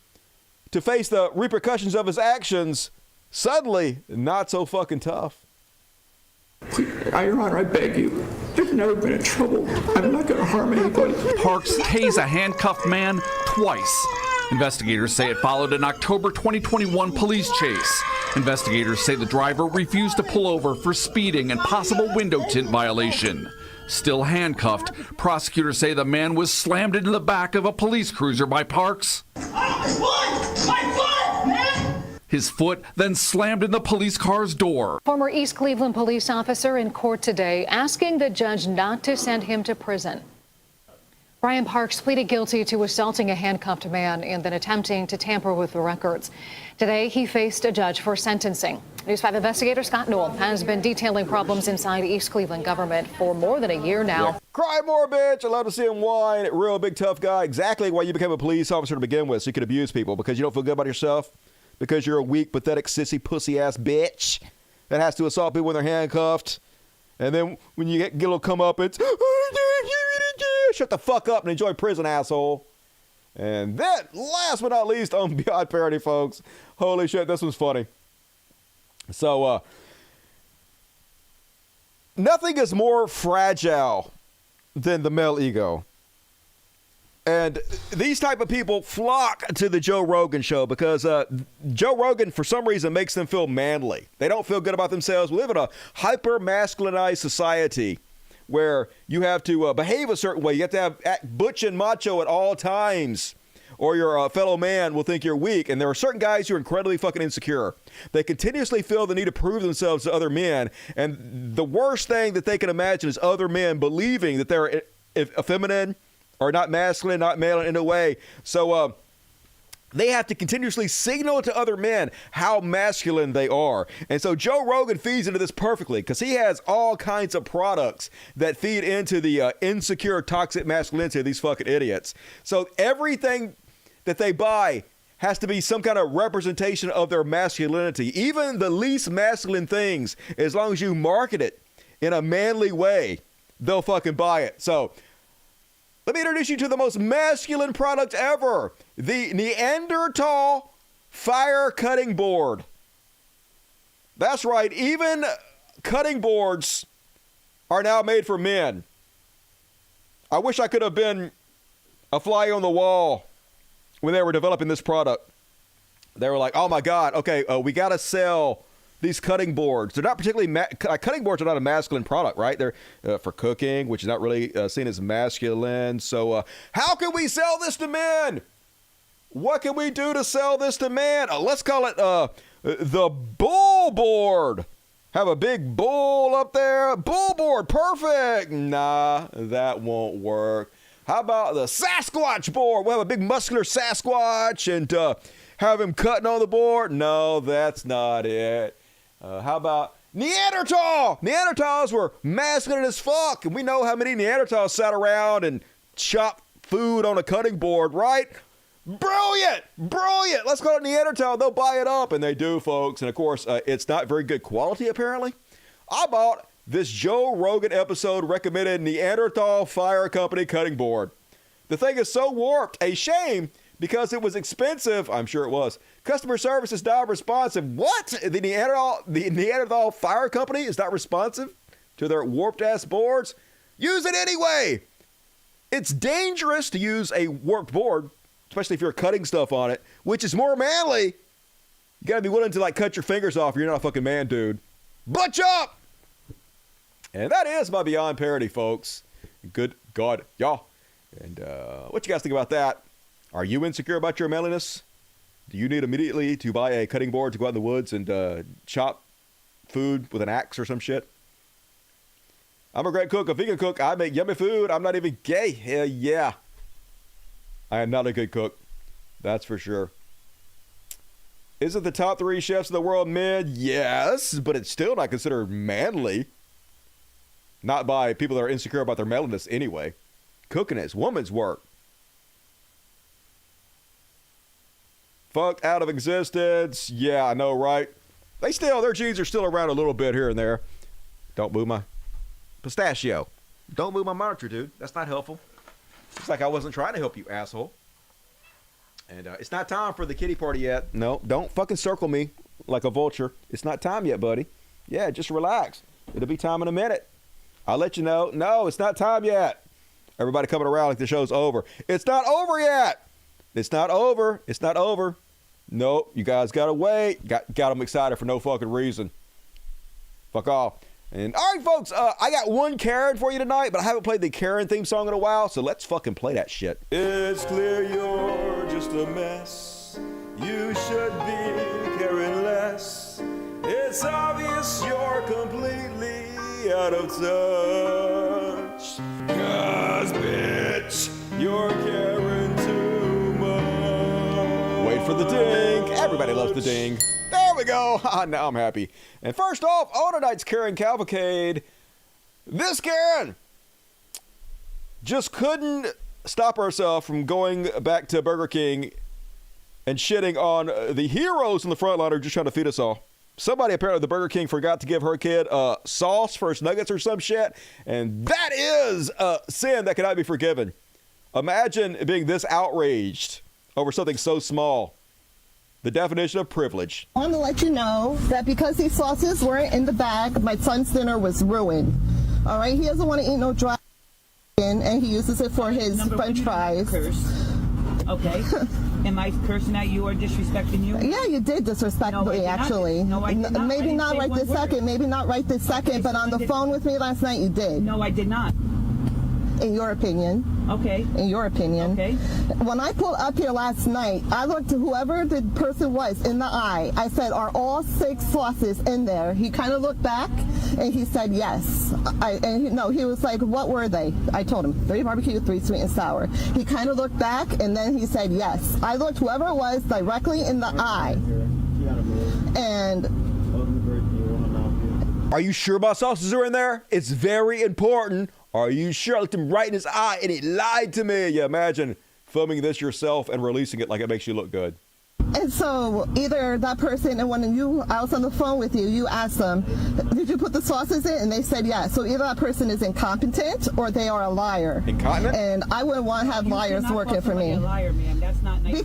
to face the repercussions of his actions, suddenly, not so fucking tough. Your Honor, I beg you. I've never been in trouble. I'm not going to harm anybody. Parks tased a handcuffed man twice. Investigators say it followed an October 2021 police chase. Investigators say the driver refused to pull over for speeding and possible window tint violation. Still handcuffed, prosecutors say the man was slammed into the back of a police cruiser by Parks. His foot then slammed in the police car's door. Former East Cleveland police officer in court today asking the judge not to send him to prison. Brian Parks pleaded guilty to assaulting a handcuffed man and then attempting to tamper with the records. Today, he faced a judge for sentencing. News 5 investigator Scott Newell has been detailing problems inside East Cleveland government for more than a year now. Cry more, bitch. I love to see him whine. Real big tough guy. Exactly why you became a police officer to begin with, so you could abuse people because you don't feel good about yourself. Because you're a weak, pathetic, sissy, pussy-ass bitch that has to assault people when they're handcuffed. And then when you get a little come up, it's, shut the fuck up and enjoy prison, asshole. And then, last but not least, on Beyond Parody, folks. Holy shit, this was funny. So, nothing is more fragile than the male ego. And these type of people flock to the Joe Rogan show because Joe Rogan, for some reason, makes them feel manly. They don't feel good about themselves. We live in a hyper-masculinized society where you have to behave a certain way. You have to act butch and macho at all times, or your fellow man will think you're weak. And there are certain guys who are incredibly fucking insecure. They continuously feel the need to prove themselves to other men. And the worst thing that they can imagine is other men believing that they're effeminate, or not masculine, not male in a way. So they have to continuously signal to other men how masculine they are. And so Joe Rogan feeds into this perfectly because he has all kinds of products that feed into the insecure, toxic masculinity of these fucking idiots. So everything that they buy has to be some kind of representation of their masculinity. Even the least masculine things, as long as you market it in a manly way, they'll fucking buy it. So let me introduce you to the most masculine product ever, the Neanderthal fire cutting board. That's right, even cutting boards are now made for men. I wish I could have been a fly on the wall when they were developing this product. They were like, oh my God, okay, we got to sell these cutting boards. They're not particularly, cutting boards are not a masculine product, right? They're for cooking, which is not really seen as masculine. So how can we sell this to men? What can we do to sell this to men? Let's call it the bull board. Have a big bull up there. Bull board, perfect. Nah, that won't work. How about the Sasquatch board? We'll have a big muscular Sasquatch and have him cutting on the board. No, that's not it. How about Neanderthal? Neanderthals were masculine as fuck, and we know how many Neanderthals sat around and chopped food on a cutting board, right? Brilliant! Brilliant! Let's call it Neanderthal. They'll buy it up, and they do, folks. And, of course, it's not very good quality, apparently. I bought this Joe Rogan episode recommended Neanderthal Fire Company cutting board. The thing is so warped. A shame because it was expensive. I'm sure it was. Customer service is not responsive. What? The Neanderthal Fire Company is not responsive to their warped-ass boards? Use it anyway. It's dangerous to use a warped board, especially if you're cutting stuff on it, which is more manly. You got to be willing to, like, cut your fingers off or you're not a fucking man, dude. Butch up! And that is my Beyond parody, folks. Good God, y'all. And what you guys think about that? Are you insecure about your manliness? Do you need immediately to buy a cutting board to go out in the woods and chop food with an axe or some shit? I'm a great cook, a vegan cook. I make yummy food. I'm not even gay. Hell yeah. I am not a good cook. That's for sure. Is it the top 3 chefs in the world men? Yes, but it's still not considered manly. Not by people that are insecure about their manliness anyway. Cooking is woman's work. Fucked out of existence. Yeah, I know, right? Their genes are still around a little bit here and there. Don't move my pistachio. Don't move my monitor, dude. That's not helpful. It's like I wasn't trying to help you, asshole. And it's not time for the kitty party yet. No, don't fucking circle me like a vulture. It's not time yet, buddy. Yeah, just relax. It'll be time in a minute. I'll let you know. No, it's not time yet. Everybody coming around like the show's over. It's not over yet. It's not over. It's not over. Nope, you guys gotta wait. Got them excited for no fucking reason. Fuck off. And all right, folks, I got one Karen for you tonight, but I haven't played the Karen theme song in a while, so let's fucking play that shit. It's clear you're just a mess. You should be caring less. It's obvious you're completely out of touch. 'Cause, bitch, you're caring too much. Wait for the ding. Everybody loves the ding. There we go. Now I'm happy. And first off, on tonight's Karen Cavalcade, this Karen just couldn't stop herself from going back to Burger King and shitting on the heroes in the front line who are just trying to feed us all. Somebody apparently at the Burger King forgot to give her kid sauce for his nuggets or some shit, and that is a sin that cannot be forgiven. Imagine being this outraged over something so small. The definition of privilege. I want to let you know that because these sauces weren't in the bag, my son's dinner was ruined. All right, he doesn't want to eat no dry and he uses it for his French fries. Okay. Am I cursing at you or disrespecting you? Yeah, you did disrespect me, actually. No, I did not. Maybe not right this second. Maybe not right this second, but on the phone with me last night, you did. No, I did not. In your opinion. Okay. In your opinion. Okay. When I pulled up here last night, I looked to whoever the person was in the eye. I said, are all 6 sauces in there? He kind of looked back and he said yes. He was like, what were they? I told him 3 barbecue, 3 sweet and sour. He kind of looked back and then he said yes. I looked whoever it was directly in the eye. And are you sure my sauces are in there? It's very important. Are you sure? I looked him right in his eye and he lied to me. You imagine filming this yourself and releasing it like it makes you look good. And so either that person, and when I was on the phone with you, you asked them, did you put the sauces in? And they said yes. So either that person is incompetent or they are a liar. Incontinent? And I wouldn't want to have liars working for me. A liar, ma'am. That's not nice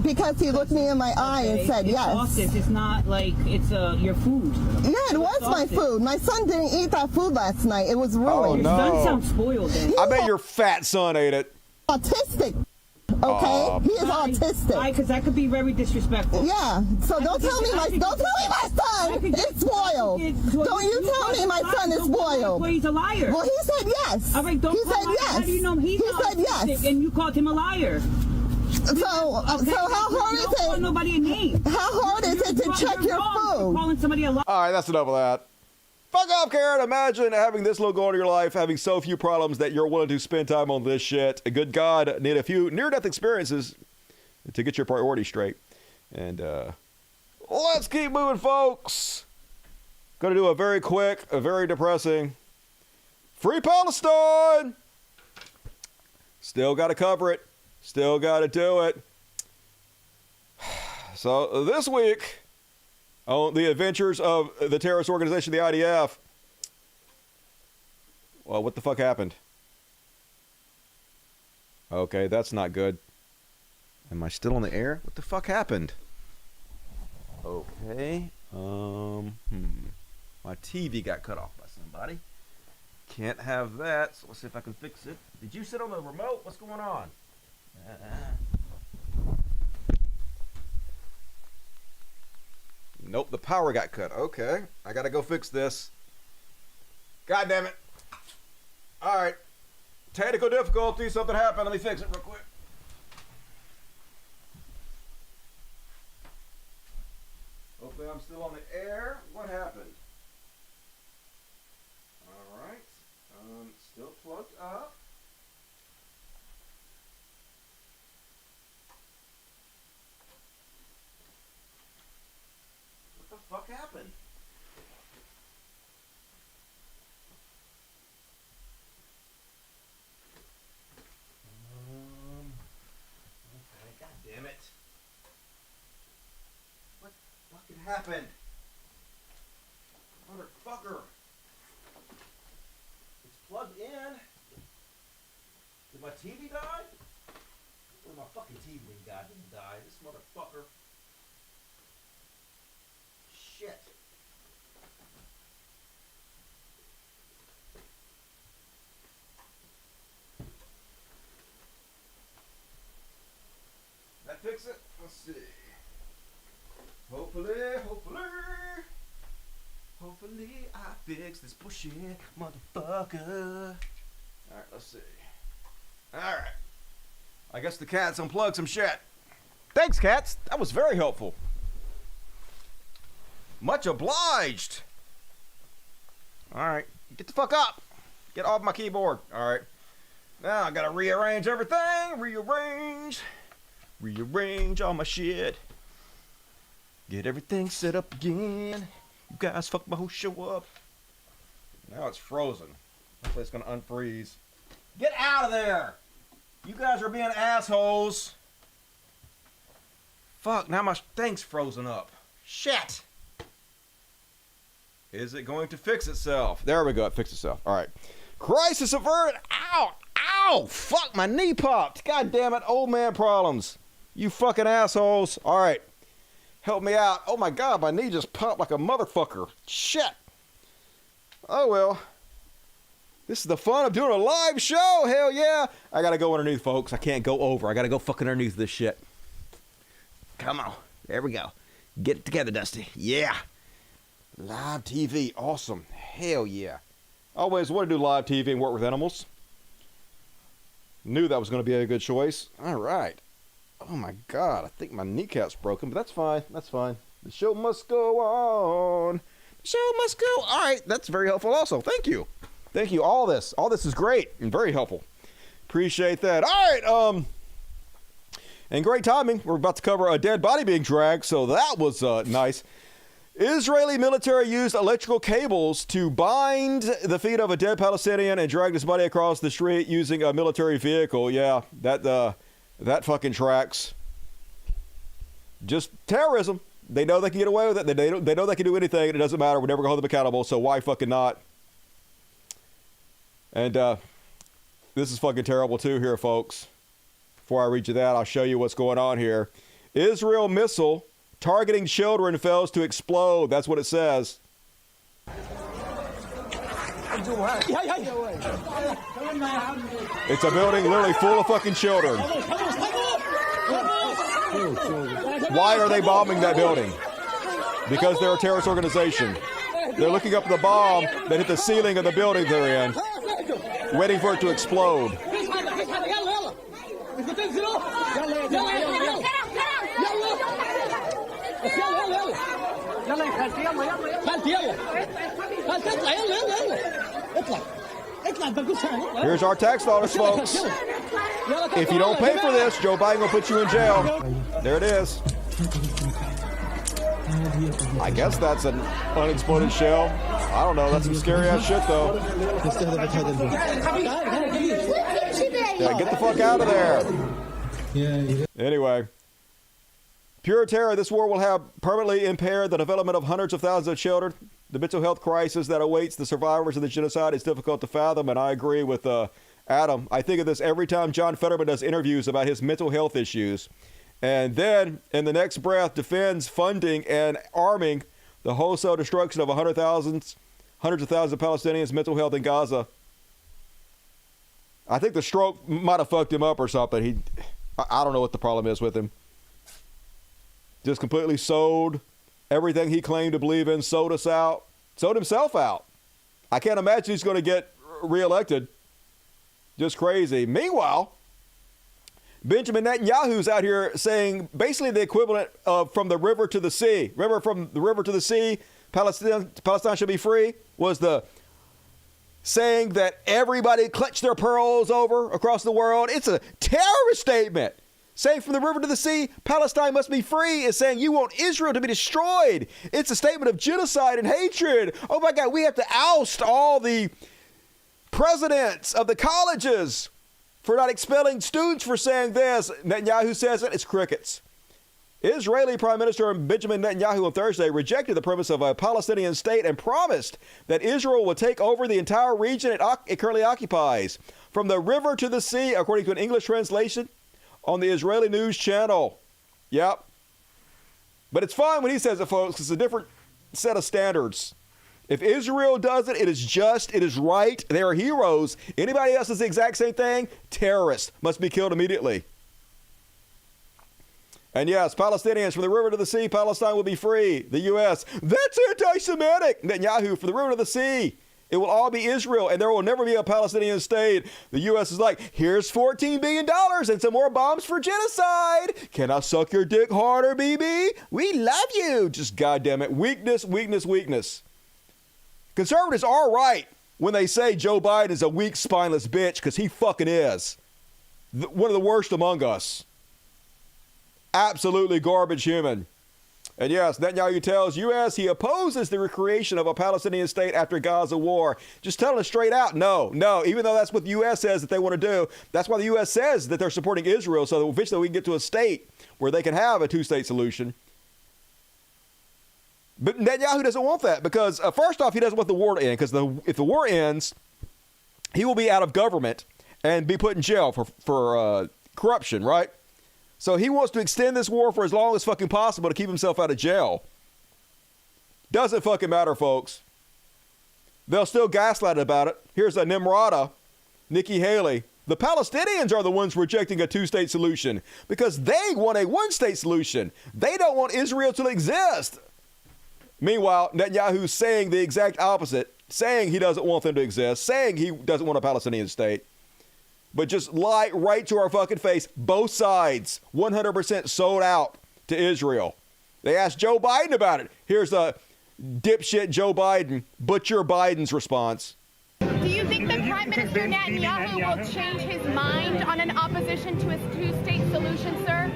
because he looked me in my eye and said it's yes. Sauces. It's not like it's your food. Yeah, it was my food. My son didn't eat that food last night. It was ruined. Oh, no. Your son sounds spoiled. Then. I bet your fat son ate it. Autistic. Okay, he is autistic. Why? Because that could be very disrespectful. Yeah. So don't tell me my son is spoiled. Don't you tell me my son is spoiled. Well, he's a liar. Well, he said yes. All right, don't he said yes. How do you know he said yes? And you called him a liar. So how hard is it? Call nobody a name. How hard is it to check your food? Calling somebody a liar. All right, that's enough of that. Fuck off, Karen. Imagine having this little goal in your life, having so few problems that you're willing to spend time on this shit. A good God, need a few near-death experiences to get your priorities straight. And let's keep moving, folks. Going to do a very quick, a very depressing Free Palestine. Still got to cover it. Still got to do it. So this week, on the adventures of the terrorist organization, the IDF. Well, what the fuck happened? Okay, that's not good. Am I still on the air? What the fuck happened? Okay. My TV got cut off by somebody. Can't have that, so let's see if I can fix it. Did you sit on the remote? What's going on? Nope, the power got cut. Okay, I gotta go fix this. God damn it. Alright. Technical difficulty, something happened. Let me fix it real quick. Hopefully I'm still on the air. What happened? Alright. Still plugged up. What the fuck happened? Okay, god damn it. What fucking happened? Motherfucker. It's plugged in. Did my TV die? Or my fucking TV didn't die. This motherfucker. Shit. That fix it? Let's see. Hopefully I fix this bullshit, motherfucker. Alright, let's see. Alright. I guess the cats unplugged some shit. Thanks, cats. That was very helpful. Much obliged. Alright. Get the fuck up. Get off my keyboard. Alright. Now I gotta rearrange everything. Rearrange all my shit. Get everything set up again. You guys fucked my whole show up. Now it's frozen. Hopefully it's gonna unfreeze. Get out of there! You guys are being assholes. Fuck, now my thing's frozen up. Shit! Is it going to fix itself? There we go, it fixed itself. Alright. Crisis averted! Ow! Ow! Fuck, my knee popped! God damn it, old man problems. You fucking assholes. Alright. Help me out. Oh my god, my knee just popped like a motherfucker. Shit. Oh well. This is the fun of doing a live show. Hell yeah. I gotta go underneath, folks. I can't go over. I gotta go fucking underneath this shit. Come on. There we go. Get it together, Dusty. Yeah. Live TV. Awesome. Hell yeah. Always want to do live TV and work with animals. Knew that was going to be a good choice. All right. Oh my god, I think my kneecap's broken, but that's fine. That's fine. The show must go on. The show must go. All right, that's very helpful also. Thank you. Thank you. All this is great and very helpful. Appreciate that. All right, and great timing. We're about to cover a dead body being dragged, so that was nice. Israeli military used electrical cables to bind the feet of a dead Palestinian and dragged his body across the street using a military vehicle. Yeah, that fucking tracks. Just terrorism. They know they can get away with it. They know they can do anything. It doesn't matter. We're never going to hold them accountable, so why fucking not? And this is fucking terrible too here, folks. Before I read you that, I'll show you what's going on here. Israel missile targeting children fails to explode. That's what it says. It's a building literally full of fucking children. Why are they bombing that building? Because they're a terrorist organization. They're looking up the bomb that hit the ceiling of the building they're in, waiting for it to explode. Here's our tax dollars, folks. If you don't pay for this, Joe Biden will put you in jail. There it is. I guess that's an unexploded shell. I don't know. That's some scary ass shit, though. Yeah, get the fuck out of there. Anyway. Pure terror. This war will have permanently impaired the development of hundreds of thousands of children. The mental health crisis that awaits the survivors of the genocide is difficult to fathom, and I agree with Adam. I think of this every time John Fetterman does interviews about his mental health issues. And then, in the next breath, defends funding and arming the wholesale destruction of hundreds of thousands of Palestinians' mental health in Gaza. I think the stroke might have fucked him up or something. I don't know what the problem is with him. Just completely sold everything he claimed to believe in, sold us out, sold himself out. I can't imagine he's going to get reelected. Just crazy. Meanwhile, Benjamin Netanyahu's out here saying basically the equivalent of from the river to the sea. Remember, from the river to the sea, Palestine should be free, was the saying that everybody clutch their pearls over across the world. It's a terrorist statement. Saying from the river to the sea, Palestine must be free is saying you want Israel to be destroyed. It's a statement of genocide and hatred. Oh my God, we have to oust all the presidents of the colleges for not expelling students for saying this. Netanyahu says it, it's crickets. Israeli Prime Minister Benjamin Netanyahu on Thursday rejected the premise of a Palestinian state and promised that Israel will take over the entire region it currently occupies. From the river to the sea, according to an English translation on the Israeli news channel. Yep. But it's fine when he says it, folks. It's a different set of standards. If Israel does it, it is just, it is right. They are heroes. Anybody else does the exact same thing? Terrorists must be killed immediately. And yes, Palestinians, from the river to the sea, Palestine will be free. The U.S., that's anti-Semitic. Netanyahu, from the river to the sea, it will all be Israel, and there will never be a Palestinian state. The U.S. is like, here's $14 billion and some more bombs for genocide. Can I suck your dick harder, BB? We love you. Just goddamn it. Weakness, weakness, weakness. Conservatives are right when they say Joe Biden is a weak, spineless bitch, because he fucking is. One of the worst among us. Absolutely garbage human. And yes, Netanyahu tells U.S. he opposes the recreation of a Palestinian state after Gaza war. Just telling us straight out, no. Even though that's what the U.S. says that they want to do, that's why the U.S. says that they're supporting Israel, so that eventually we can get to a state where they can have a two-state solution. But Netanyahu doesn't want that because, first off, he doesn't want the war to end, because if the war ends, he will be out of government and be put in jail for corruption, right? So he wants to extend this war for as long as fucking possible to keep himself out of jail. Doesn't fucking matter, folks. They'll still gaslight about it. Here's a Nimrata, Nikki Haley. The Palestinians are the ones rejecting a two-state solution because they want a one-state solution. They don't want Israel to exist. Meanwhile, Netanyahu's saying the exact opposite, saying he doesn't want them to exist, saying he doesn't want a Palestinian state. But just lie right to our fucking face. Both sides, 100% sold out to Israel. They asked Joe Biden about it. Here's a dipshit Joe Biden, Butcher Biden's response. Do you think that Prime Minister Netanyahu will change his mind on an opposition to a two-state solution, sir?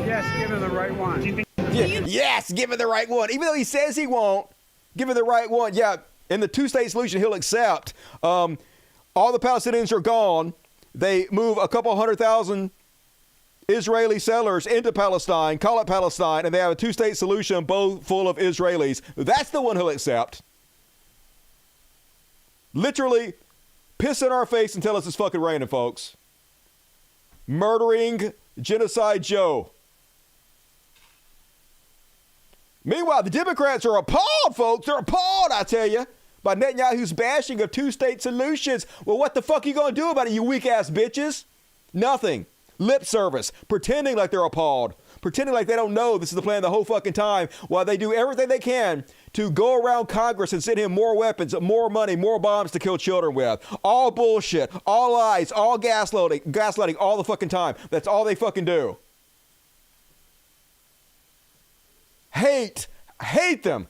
Yes, give him the right one. Yes, give him the right one. Even though he says he won't, give him the right one. Yeah, in the two-state solution, he'll accept. All the Palestinians are gone. They move a couple 100,000 Israeli settlers into Palestine, call it Palestine, and they have a two-state solution, both full of Israelis. That's the one he'll accept. Literally piss in our face and tell us it's fucking raining, folks. Murdering Genocide Joe. Meanwhile, the Democrats are appalled, folks. They're appalled, I tell you, by Netanyahu's bashing of two-state solutions. Well, what the fuck are you going to do about it, you weak-ass bitches? Nothing. Lip service. Pretending like they're appalled. Pretending like they don't know this is the plan the whole fucking time, while they do everything they can to go around Congress and send him more weapons, more money, more bombs to kill children with. All bullshit. All lies. All gaslighting all the fucking time. That's all they fucking do. Hate them.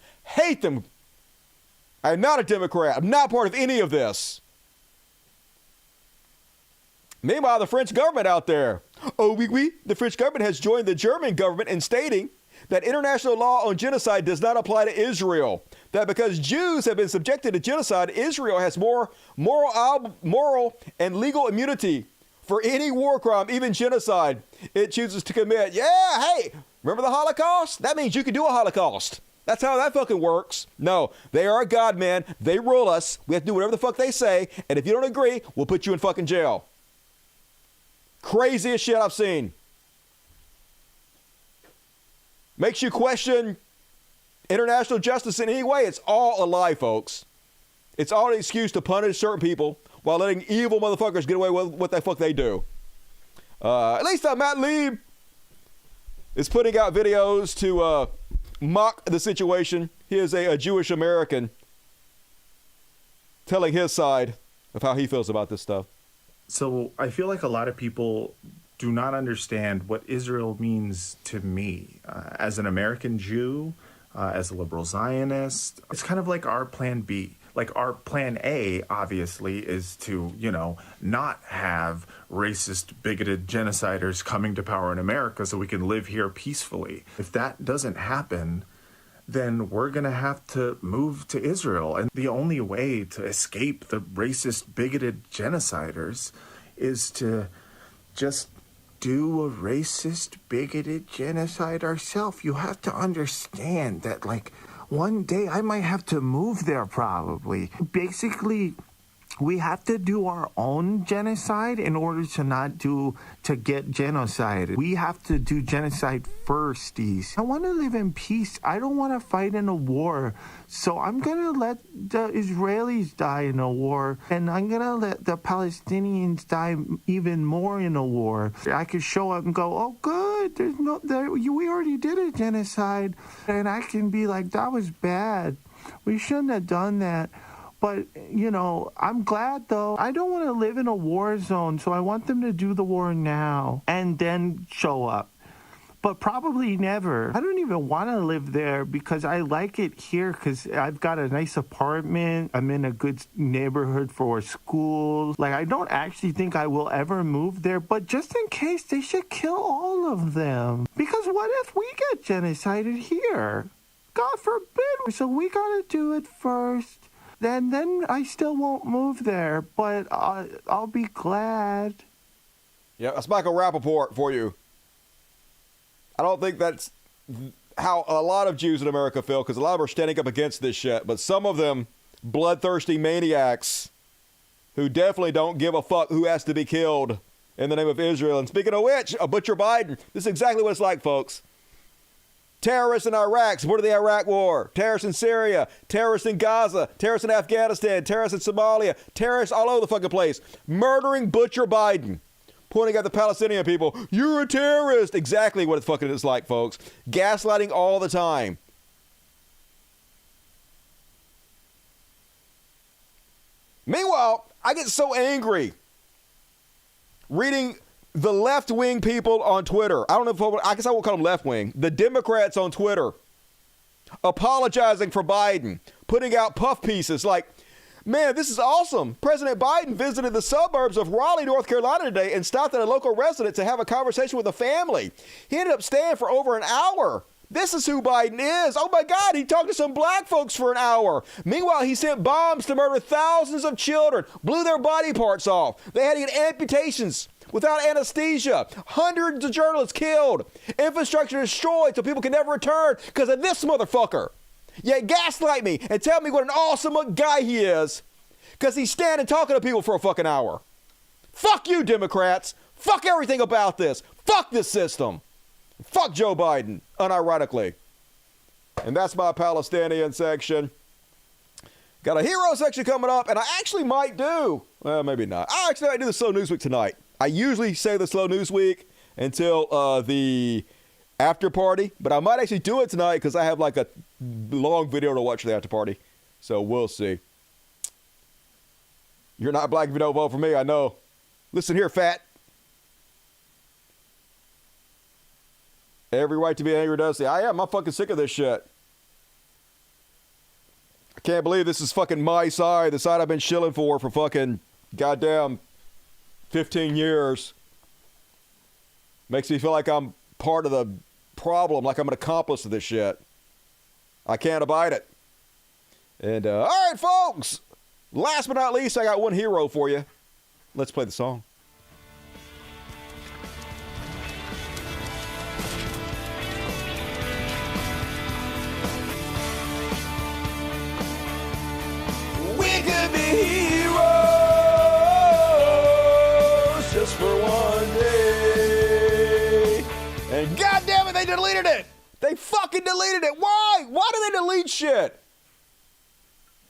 I'm not a Democrat. I'm not part of any of this. Meanwhile, the French government out there. Oh, oui. The French government has joined the German government in stating that international law on genocide does not apply to Israel. That because Jews have been subjected to genocide, Israel has more moral and legal immunity for any war crime, even genocide, it chooses to commit. Yeah, hey, remember the Holocaust? That means you can do a Holocaust. That's how that fucking works. No, they are a god, man. They rule us. We have to do whatever the fuck they say. And if you don't agree, we'll put you in fucking jail. Craziest shit I've seen. makes you question international justice in any way. It's all a lie, folks. It's all an excuse to punish certain people while letting evil motherfuckers get away with what the fuck they do. At least Matt Lieb is putting out videos to mock the situation. He is a Jewish American telling his side of how he feels about this stuff. So I feel like a lot of people do not understand what Israel means to me as an American Jew, as a liberal Zionist. It's kind of like our plan B. Like our plan A, obviously, is to, not have racist, bigoted genociders coming to power in America so we can live here peacefully. If that doesn't happen, then we're going to have to move to Israel. And the only way to escape the racist, bigoted genociders is to just do a racist, bigoted genocide ourselves. You have to understand that, one day I might have to move there probably. Basically, we have to do our own genocide in order to get genocide. We have to do genocide first. I want to live in peace. I don't want to fight in a war. So I'm going to let the Israelis die in a war, and I'm going to let the Palestinians die even more in a war. I could show up and go, oh, good, we already did a genocide. And I can be like, that was bad. We shouldn't have done that. But, I'm glad, though. I don't want to live in a war zone, so I want them to do the war now and then show up. But probably never. I don't even want to live there because I like it here because I've got a nice apartment. I'm in a good neighborhood for school. I don't actually think I will ever move there, but just in case, they should kill all of them. Because what if we get genocided here? God forbid. So we got to do it first. Then I still won't move there, but I'll be glad. Yeah, that's Michael Rappaport for you. I don't think that's how a lot of Jews in America feel, because a lot of them are standing up against this shit. But some of them, bloodthirsty maniacs who definitely don't give a fuck who has to be killed in the name of Israel. And speaking of which, Butcher Biden, this is exactly what it's like, folks. Terrorists in Iraq, supported the Iraq war. Terrorists in Syria. Terrorists in Gaza. Terrorists in Afghanistan. Terrorists in Somalia. Terrorists all over the fucking place. Murdering Butcher Biden. Pointing at the Palestinian people. You're a terrorist. Exactly what it fucking is like, folks. Gaslighting all the time. Meanwhile, I get so angry reading the left-wing people on Twitter. I don't know if I guess I won't call them left-wing. The Democrats on Twitter apologizing for Biden, putting out puff pieces like, man, this is awesome. President Biden visited the suburbs of Raleigh, North Carolina today and stopped at a local residence to have a conversation with a family. He ended up staying for over an hour. This is who Biden is. Oh my God, he talked to some black folks for an hour. Meanwhile, he sent bombs to murder thousands of children, blew their body parts off. They had to get amputations without anesthesia. Hundreds of journalists killed. Infrastructure destroyed so people can never return because of this motherfucker. Yet gaslight me and tell me what an awesome guy he is because he's standing talking to people for a fucking hour. Fuck you, Democrats. Fuck everything about this. Fuck this system. Fuck Joe Biden, unironically. And that's my Palestinian section. Got a hero section coming up, and I actually might do, well, maybe not. I actually might do the Slow News Week tonight. I usually say the Slow News Week until the after party, but I might actually do it tonight because I have like a long video to watch for the after party. So we'll see. You're not black if you don't vote for me, I know. Listen here, fat. Every right to be angry, Dusty. I am. I'm fucking sick of this shit. I can't believe this is fucking my side, the side I've been shilling for fucking goddamn 15 years. Makes me feel like I'm part of the problem, like I'm an accomplice to this shit. I can't abide it. And, all right, folks. Last but not least, I got one hero for you. Let's play the song. We could be heroes just for one day. And goddamn it, they deleted it. They fucking fucking deleted it. Why? Why do they delete shit?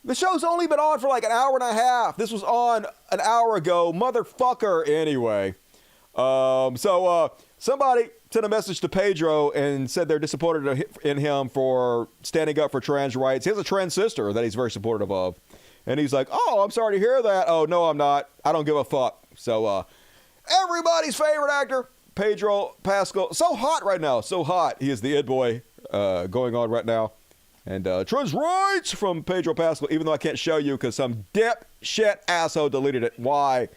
The show's only been on for like an hour and a half. This was on an hour ago. Motherfucker. Anyway. Somebody sent a message to Pedro and said they're disappointed in him for standing up for trans rights. He has a trans sister that he's very supportive of. And he's like, oh, I'm sorry to hear that. Oh, no, I'm not. I don't give a fuck. So, everybody's favorite actor, Pedro Pascal. So hot right now. So hot. He is the it boy going on right now. And trans rights from Pedro Pascal, even though I can't show you because some dipshit asshole deleted it. Why?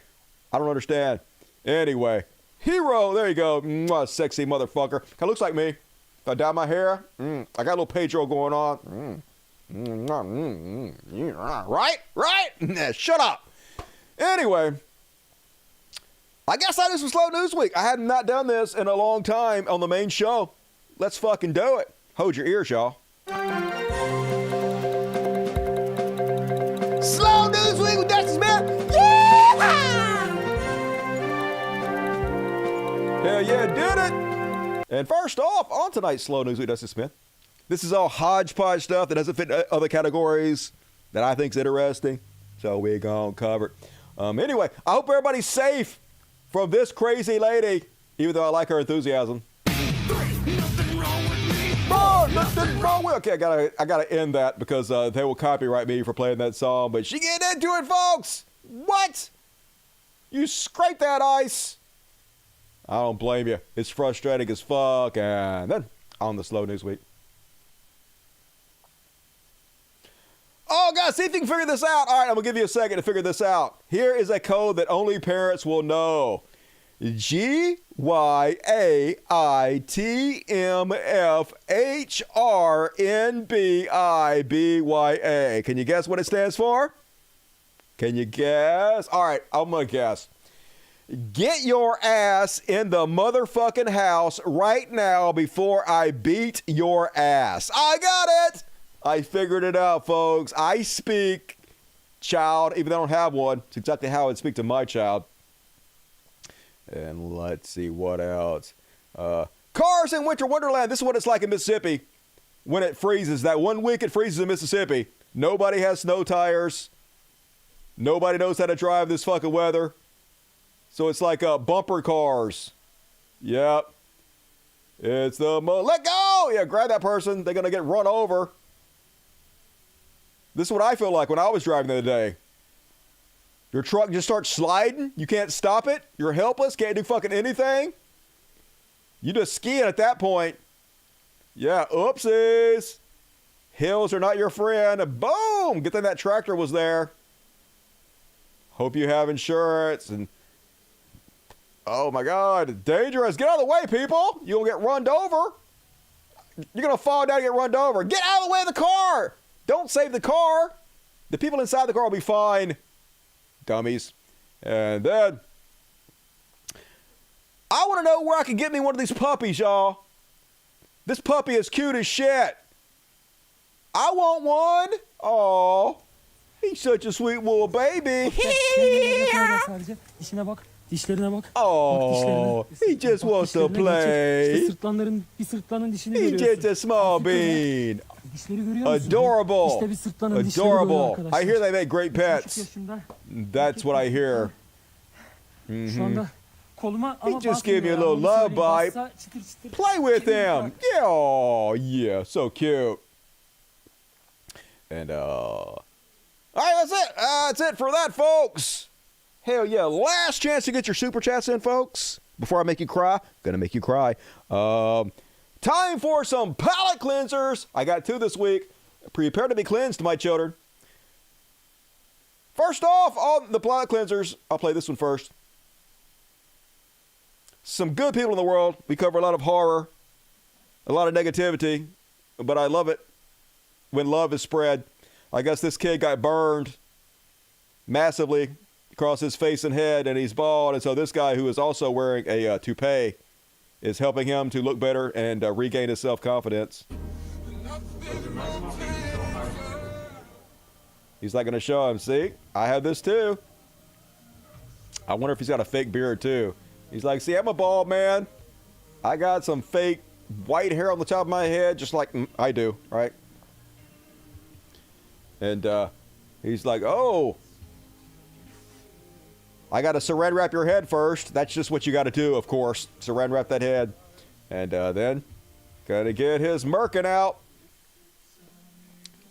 I don't understand. Anyway, hero. There you go. Mwah, sexy motherfucker. Kind of looks like me. If I dye my hair, I got a little Pedro going on. Right? Shut up. Anyway, I guess that is some slow news week. I had not done this in a long time on the main show. Let's fucking do it. Hold your ears, y'all. Slow news week with Dusty Smith. Yeah! Hell yeah, did it. And first off, on tonight's Slow News with Dusty Smith, this is all hodgepodge stuff that doesn't fit other categories that I think's interesting. So we're going to cover it. Anyway, I hope everybody's safe from this crazy lady, even though I like her enthusiasm. Nothing wrong with. Okay, I gotta end that because they will copyright me for playing that song. But she getting into it, folks. What? You scrape that ice. I don't blame you. It's frustrating as fuck. And then on the Slow News Week. Oh, guys, see if you can figure this out. All right, I'm going to give you a second to figure this out. Here is a code that only parents will know. GYAITMFHRNBIBYA. Can you guess what it stands for? Can you guess? All right, I'm going to guess. Get your ass in the motherfucking house right now before I beat your ass. I got it. I figured it out, folks. I speak child, even though I don't have one. It's exactly how I'd speak to my child. And let's see what else. Cars in Winter Wonderland. This is what it's like in Mississippi when it freezes. That 1 week it freezes in Mississippi. Nobody has snow tires. Nobody knows how to drive this fucking weather. So it's like bumper cars. Yep. It's the let go. Yeah, grab that person. They're going to get run over. This is what I feel like when I was driving the other day. Your truck just starts sliding. You can't stop it. You're helpless. Can't do fucking anything. You just skiing at that point. Yeah, oopsies. Hills are not your friend. Boom. Good thing that tractor was there. Hope you have insurance. And oh my God, dangerous. Get out of the way, people. You'll get run over. You're going to fall down and get run over. Get out of the way of the car. Don't save the car. The people inside the car will be fine. Dummies. And then I want to know where I can get me one of these puppies, y'all. This puppy is cute as shit. I want one. Oh, he's such a sweet little baby. Oh, he just wants to play. He's just a small bean. Adorable. Adorable. I hear they make great pets. That's what I hear. Mm-hmm. He just gave me a little love bite. Play with him. Yeah, oh, yeah, so cute. And, all right, that's it. That's it for that, folks. Hell yeah. Last chance to get your super chats in, folks. Before I make you cry. Gonna make you cry. Time for some palate cleansers. I got 2 this week. Prepare to be cleansed, my children. First off, on the palate cleansers, I'll play this one first. Some good people in the world. We cover a lot of horror, a lot of negativity, but I love it when love is spread. I guess this kid got burned massively across his face and head, and he's bald, and so this guy, who is also wearing a toupee, is helping him to look better and regain his self-confidence. He's not going to show him. See, I have this too. I wonder if he's got a fake beard too. He's like, see, I'm a bald man. I got some fake white hair on the top of my head, just like I do, right? And he's like, oh, I got to saran wrap your head first. That's just what you got to do, of course. Saran wrap that head. And then, got to get his merkin out.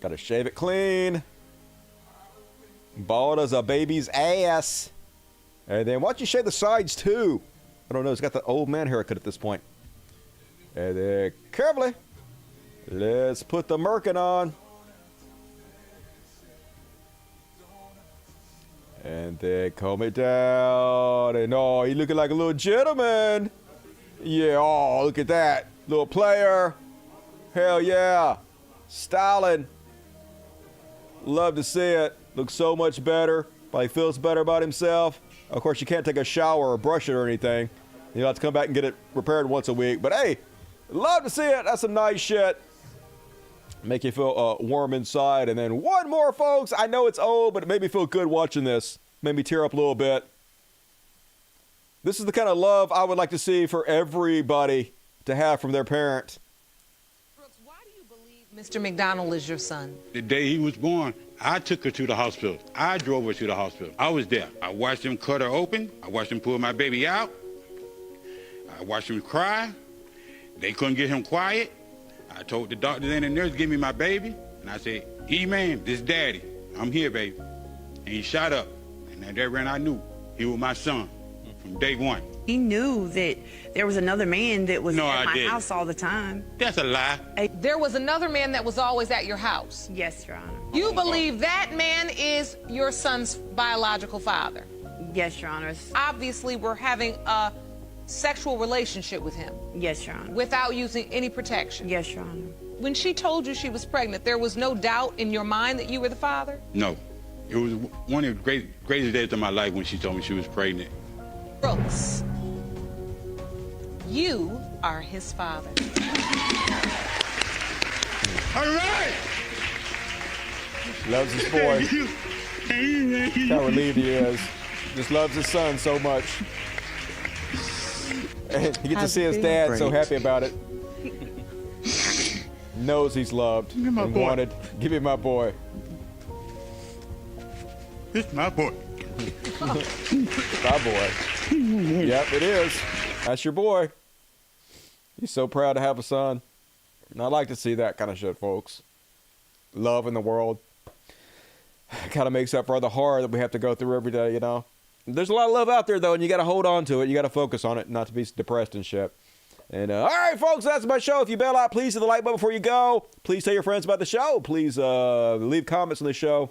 Got to shave it clean. Bald as a baby's ass. And then, why don't you shave the sides, too? I don't know. He's got the old man haircut at this point. And then, carefully, let's put the merkin on. And then comb it down. And oh, he looking like a little gentleman. Yeah, oh, look at that. Little player. Hell yeah. Styling. Love to see it. Looks so much better. Probably feels better about himself. Of course, you can't take a shower or brush it or anything. You'll have to come back and get it repaired once a week. But hey, love to see it. That's some nice shit. Make you feel warm inside. And then one more, folks. I know it's old, but it made me feel good watching this. Made me tear up a little bit. This is the kind of love I would like to see for everybody to have from their parent. Mr. McDonald is your son. The day he was born, I took her to the hospital. I drove her to the hospital. I was there. I watched him cut her open. I watched him pull my baby out. I watched him cry. They couldn't get him quiet. I told the doctors and the nurse, give me my baby. And I said, E-man, this daddy. I'm here, baby. And he shot up. And at that when I knew he was my son from day one. He knew that there was another man that was at my house all the time. That's a lie. There was another man that was always at your house? Yes, Your Honor. You believe that man is your son's biological father? Yes, Your Honor. Obviously, we're having a sexual relationship with him? Yes, Your Honor. Without using any protection? Yes, Your Honor. When she told you she was pregnant, there was no doubt in your mind that you were the father? No. It was one of the greatest days of my life when she told me she was pregnant. Brooks, you are his father. All right! Loves his boy. How relieved he is. Just loves his son so much. And he gets to see his dad so happy about it. Knows he's loved and wanted. Give me my boy. It's my boy. My boy. Yep, it is. That's your boy. He's so proud to have a son. And I like to see that kind of shit, folks. Love in the world. Kind of makes up for all the horror that we have to go through every day, you know. There's a lot of love out there, though, and you got to hold on to it. You got to focus on it, not to be depressed and shit. And all right, folks, that's my show. If you bail out, please hit the like button before you go. Please tell your friends about the show. Please leave comments on the show.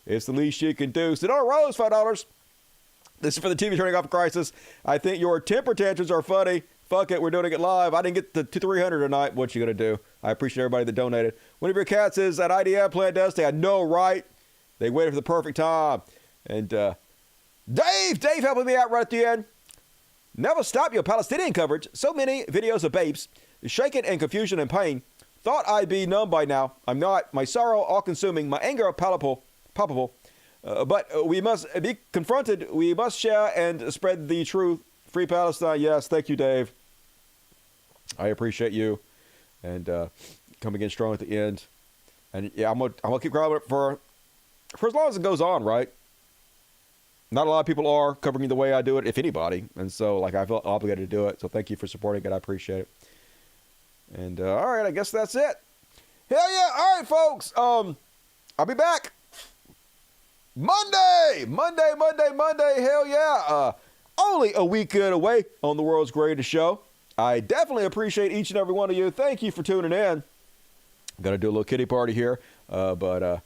It's the least you can do. Sonora Rose, $5. This is for the TV Turning Off Crisis. I think your temper tantrums are funny. Fuck it, we're doing it live. I didn't get the 300 tonight. What you gonna do? I appreciate everybody that donated. One of your cats is at IDM Plant Dusty. I know, right? They waited for the perfect time. And Dave helping me out right at the end. Never stop your Palestinian coverage. So many videos of babes shaken in confusion and pain. Thought I'd be numb by now. I'm not. My sorrow all-consuming. My anger palpable. But we must be confronted. We must share and spread the truth. Free Palestine. Yes, thank you, Dave. I appreciate you. And coming in strong at the end. And yeah, I'm gonna keep grabbing it for as long as it goes on, right? Not a lot of people are covering the way I do it, if anybody. And so, like, I felt obligated to do it. So thank you for supporting it. I appreciate it. And all right, I guess that's it. Hell yeah! All right, folks. I'll be back Monday. Hell yeah! Only a weekend away on the world's greatest show. I definitely appreciate each and every one of you. Thank you for tuning in. Got to do a little kitty party here, but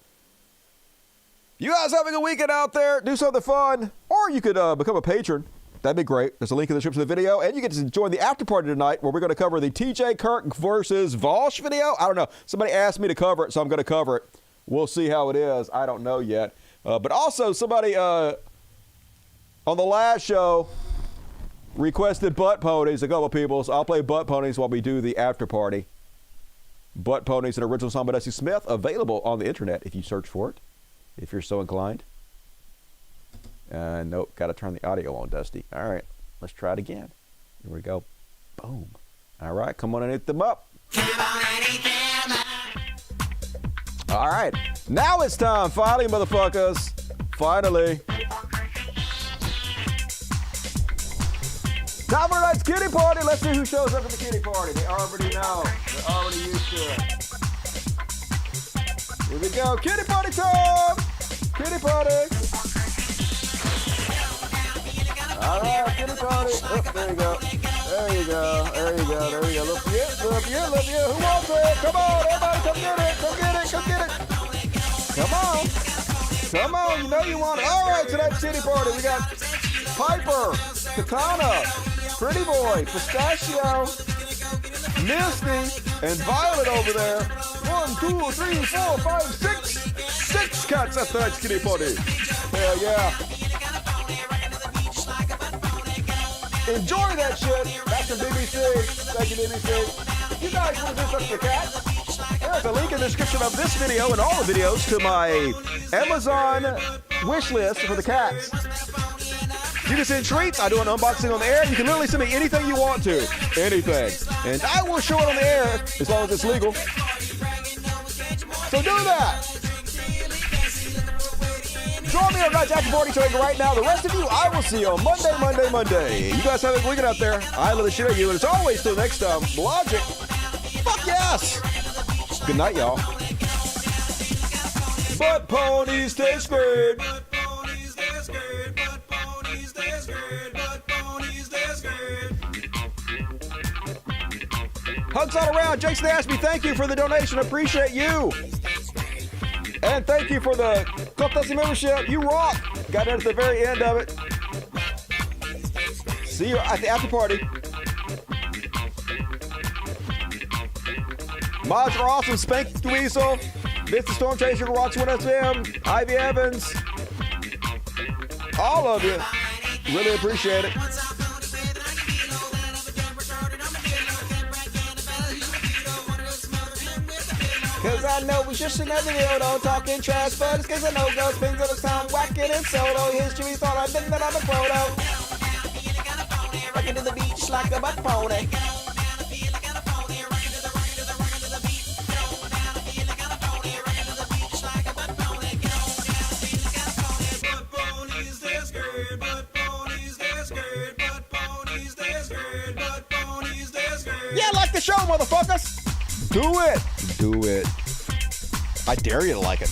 you guys having a weekend out there? Do something fun, or you could become a patron. That'd be great. There's a link in the description of the video, and you get to join the after party tonight, where we're going to cover the TJ Kirk versus Vosh video. I don't know. Somebody asked me to cover it, so I'm going to cover it. We'll see how it is. I don't know yet. But also, somebody on the last show requested butt ponies, a couple of people, so I'll play butt ponies while we do the after party. Butt ponies, an original song by Dusty Smith, available on the internet if you search for it, if you're so inclined. Nope, got to turn the audio on, Dusty. All right, let's try it again. Here we go. Boom. All right, come on and eat them up. All right, now it's time, finally, motherfuckers. Finally. Time for tonight's kitty party. Let's see who shows up at the kitty party. They already know. They're already used to it. Here we go. Kitty party time. Kitty party. All right, kitty party. Oh, there you go. There you go. There you go. There you go. Look you. Look you. Look you. Who wants it? Come on, everybody. Come get it. Come get it. Come get it. Come on. Come on. You know you want it. All right, tonight's kitty party. We got Piper, Katana, Pretty Boy, Pistachio, Misty, and Violet over there. 1, 2, 3, 4, 5, 6. 6 cats at tonight's kitty party. Hell yeah. Enjoy that shit. That's the BBC. Thank you, BBC. If you guys want to do something for cats, there's a link in the description of this video and all the videos to my Amazon wish list for the cats. You can send treats. I do an unboxing on the air. You can literally send me anything you want to. Anything. And I will show it on the air as long as it's legal. So do that. Join me on God's After Party Show right now. The rest of you, I will see you on Monday. You guys have a good weekend out there. I love the shit out of you. And as always, till next time, Logic. Fuck yes. Good night, y'all. But ponies taste good. Hugs all around. Jason asked me, thank you for the donation. Appreciate you. And thank you for the Club Dusty membership. You rock. Got it at the very end of it. See you at the after party. Mods are awesome. Spank the Weasel. Vince the Storm Chaser, Rocks 1SM, Ivy Evans. All of you. Really appreciate it. Cause I know we just another video though, talking trash, but it's cause I know girls things all the time, whacking and solo. History thought I've been that I'm a photo. Rocking to the beach like a butt pony. Yeah, like the show, motherfuckers! Do it! Do it. I dare you to like it.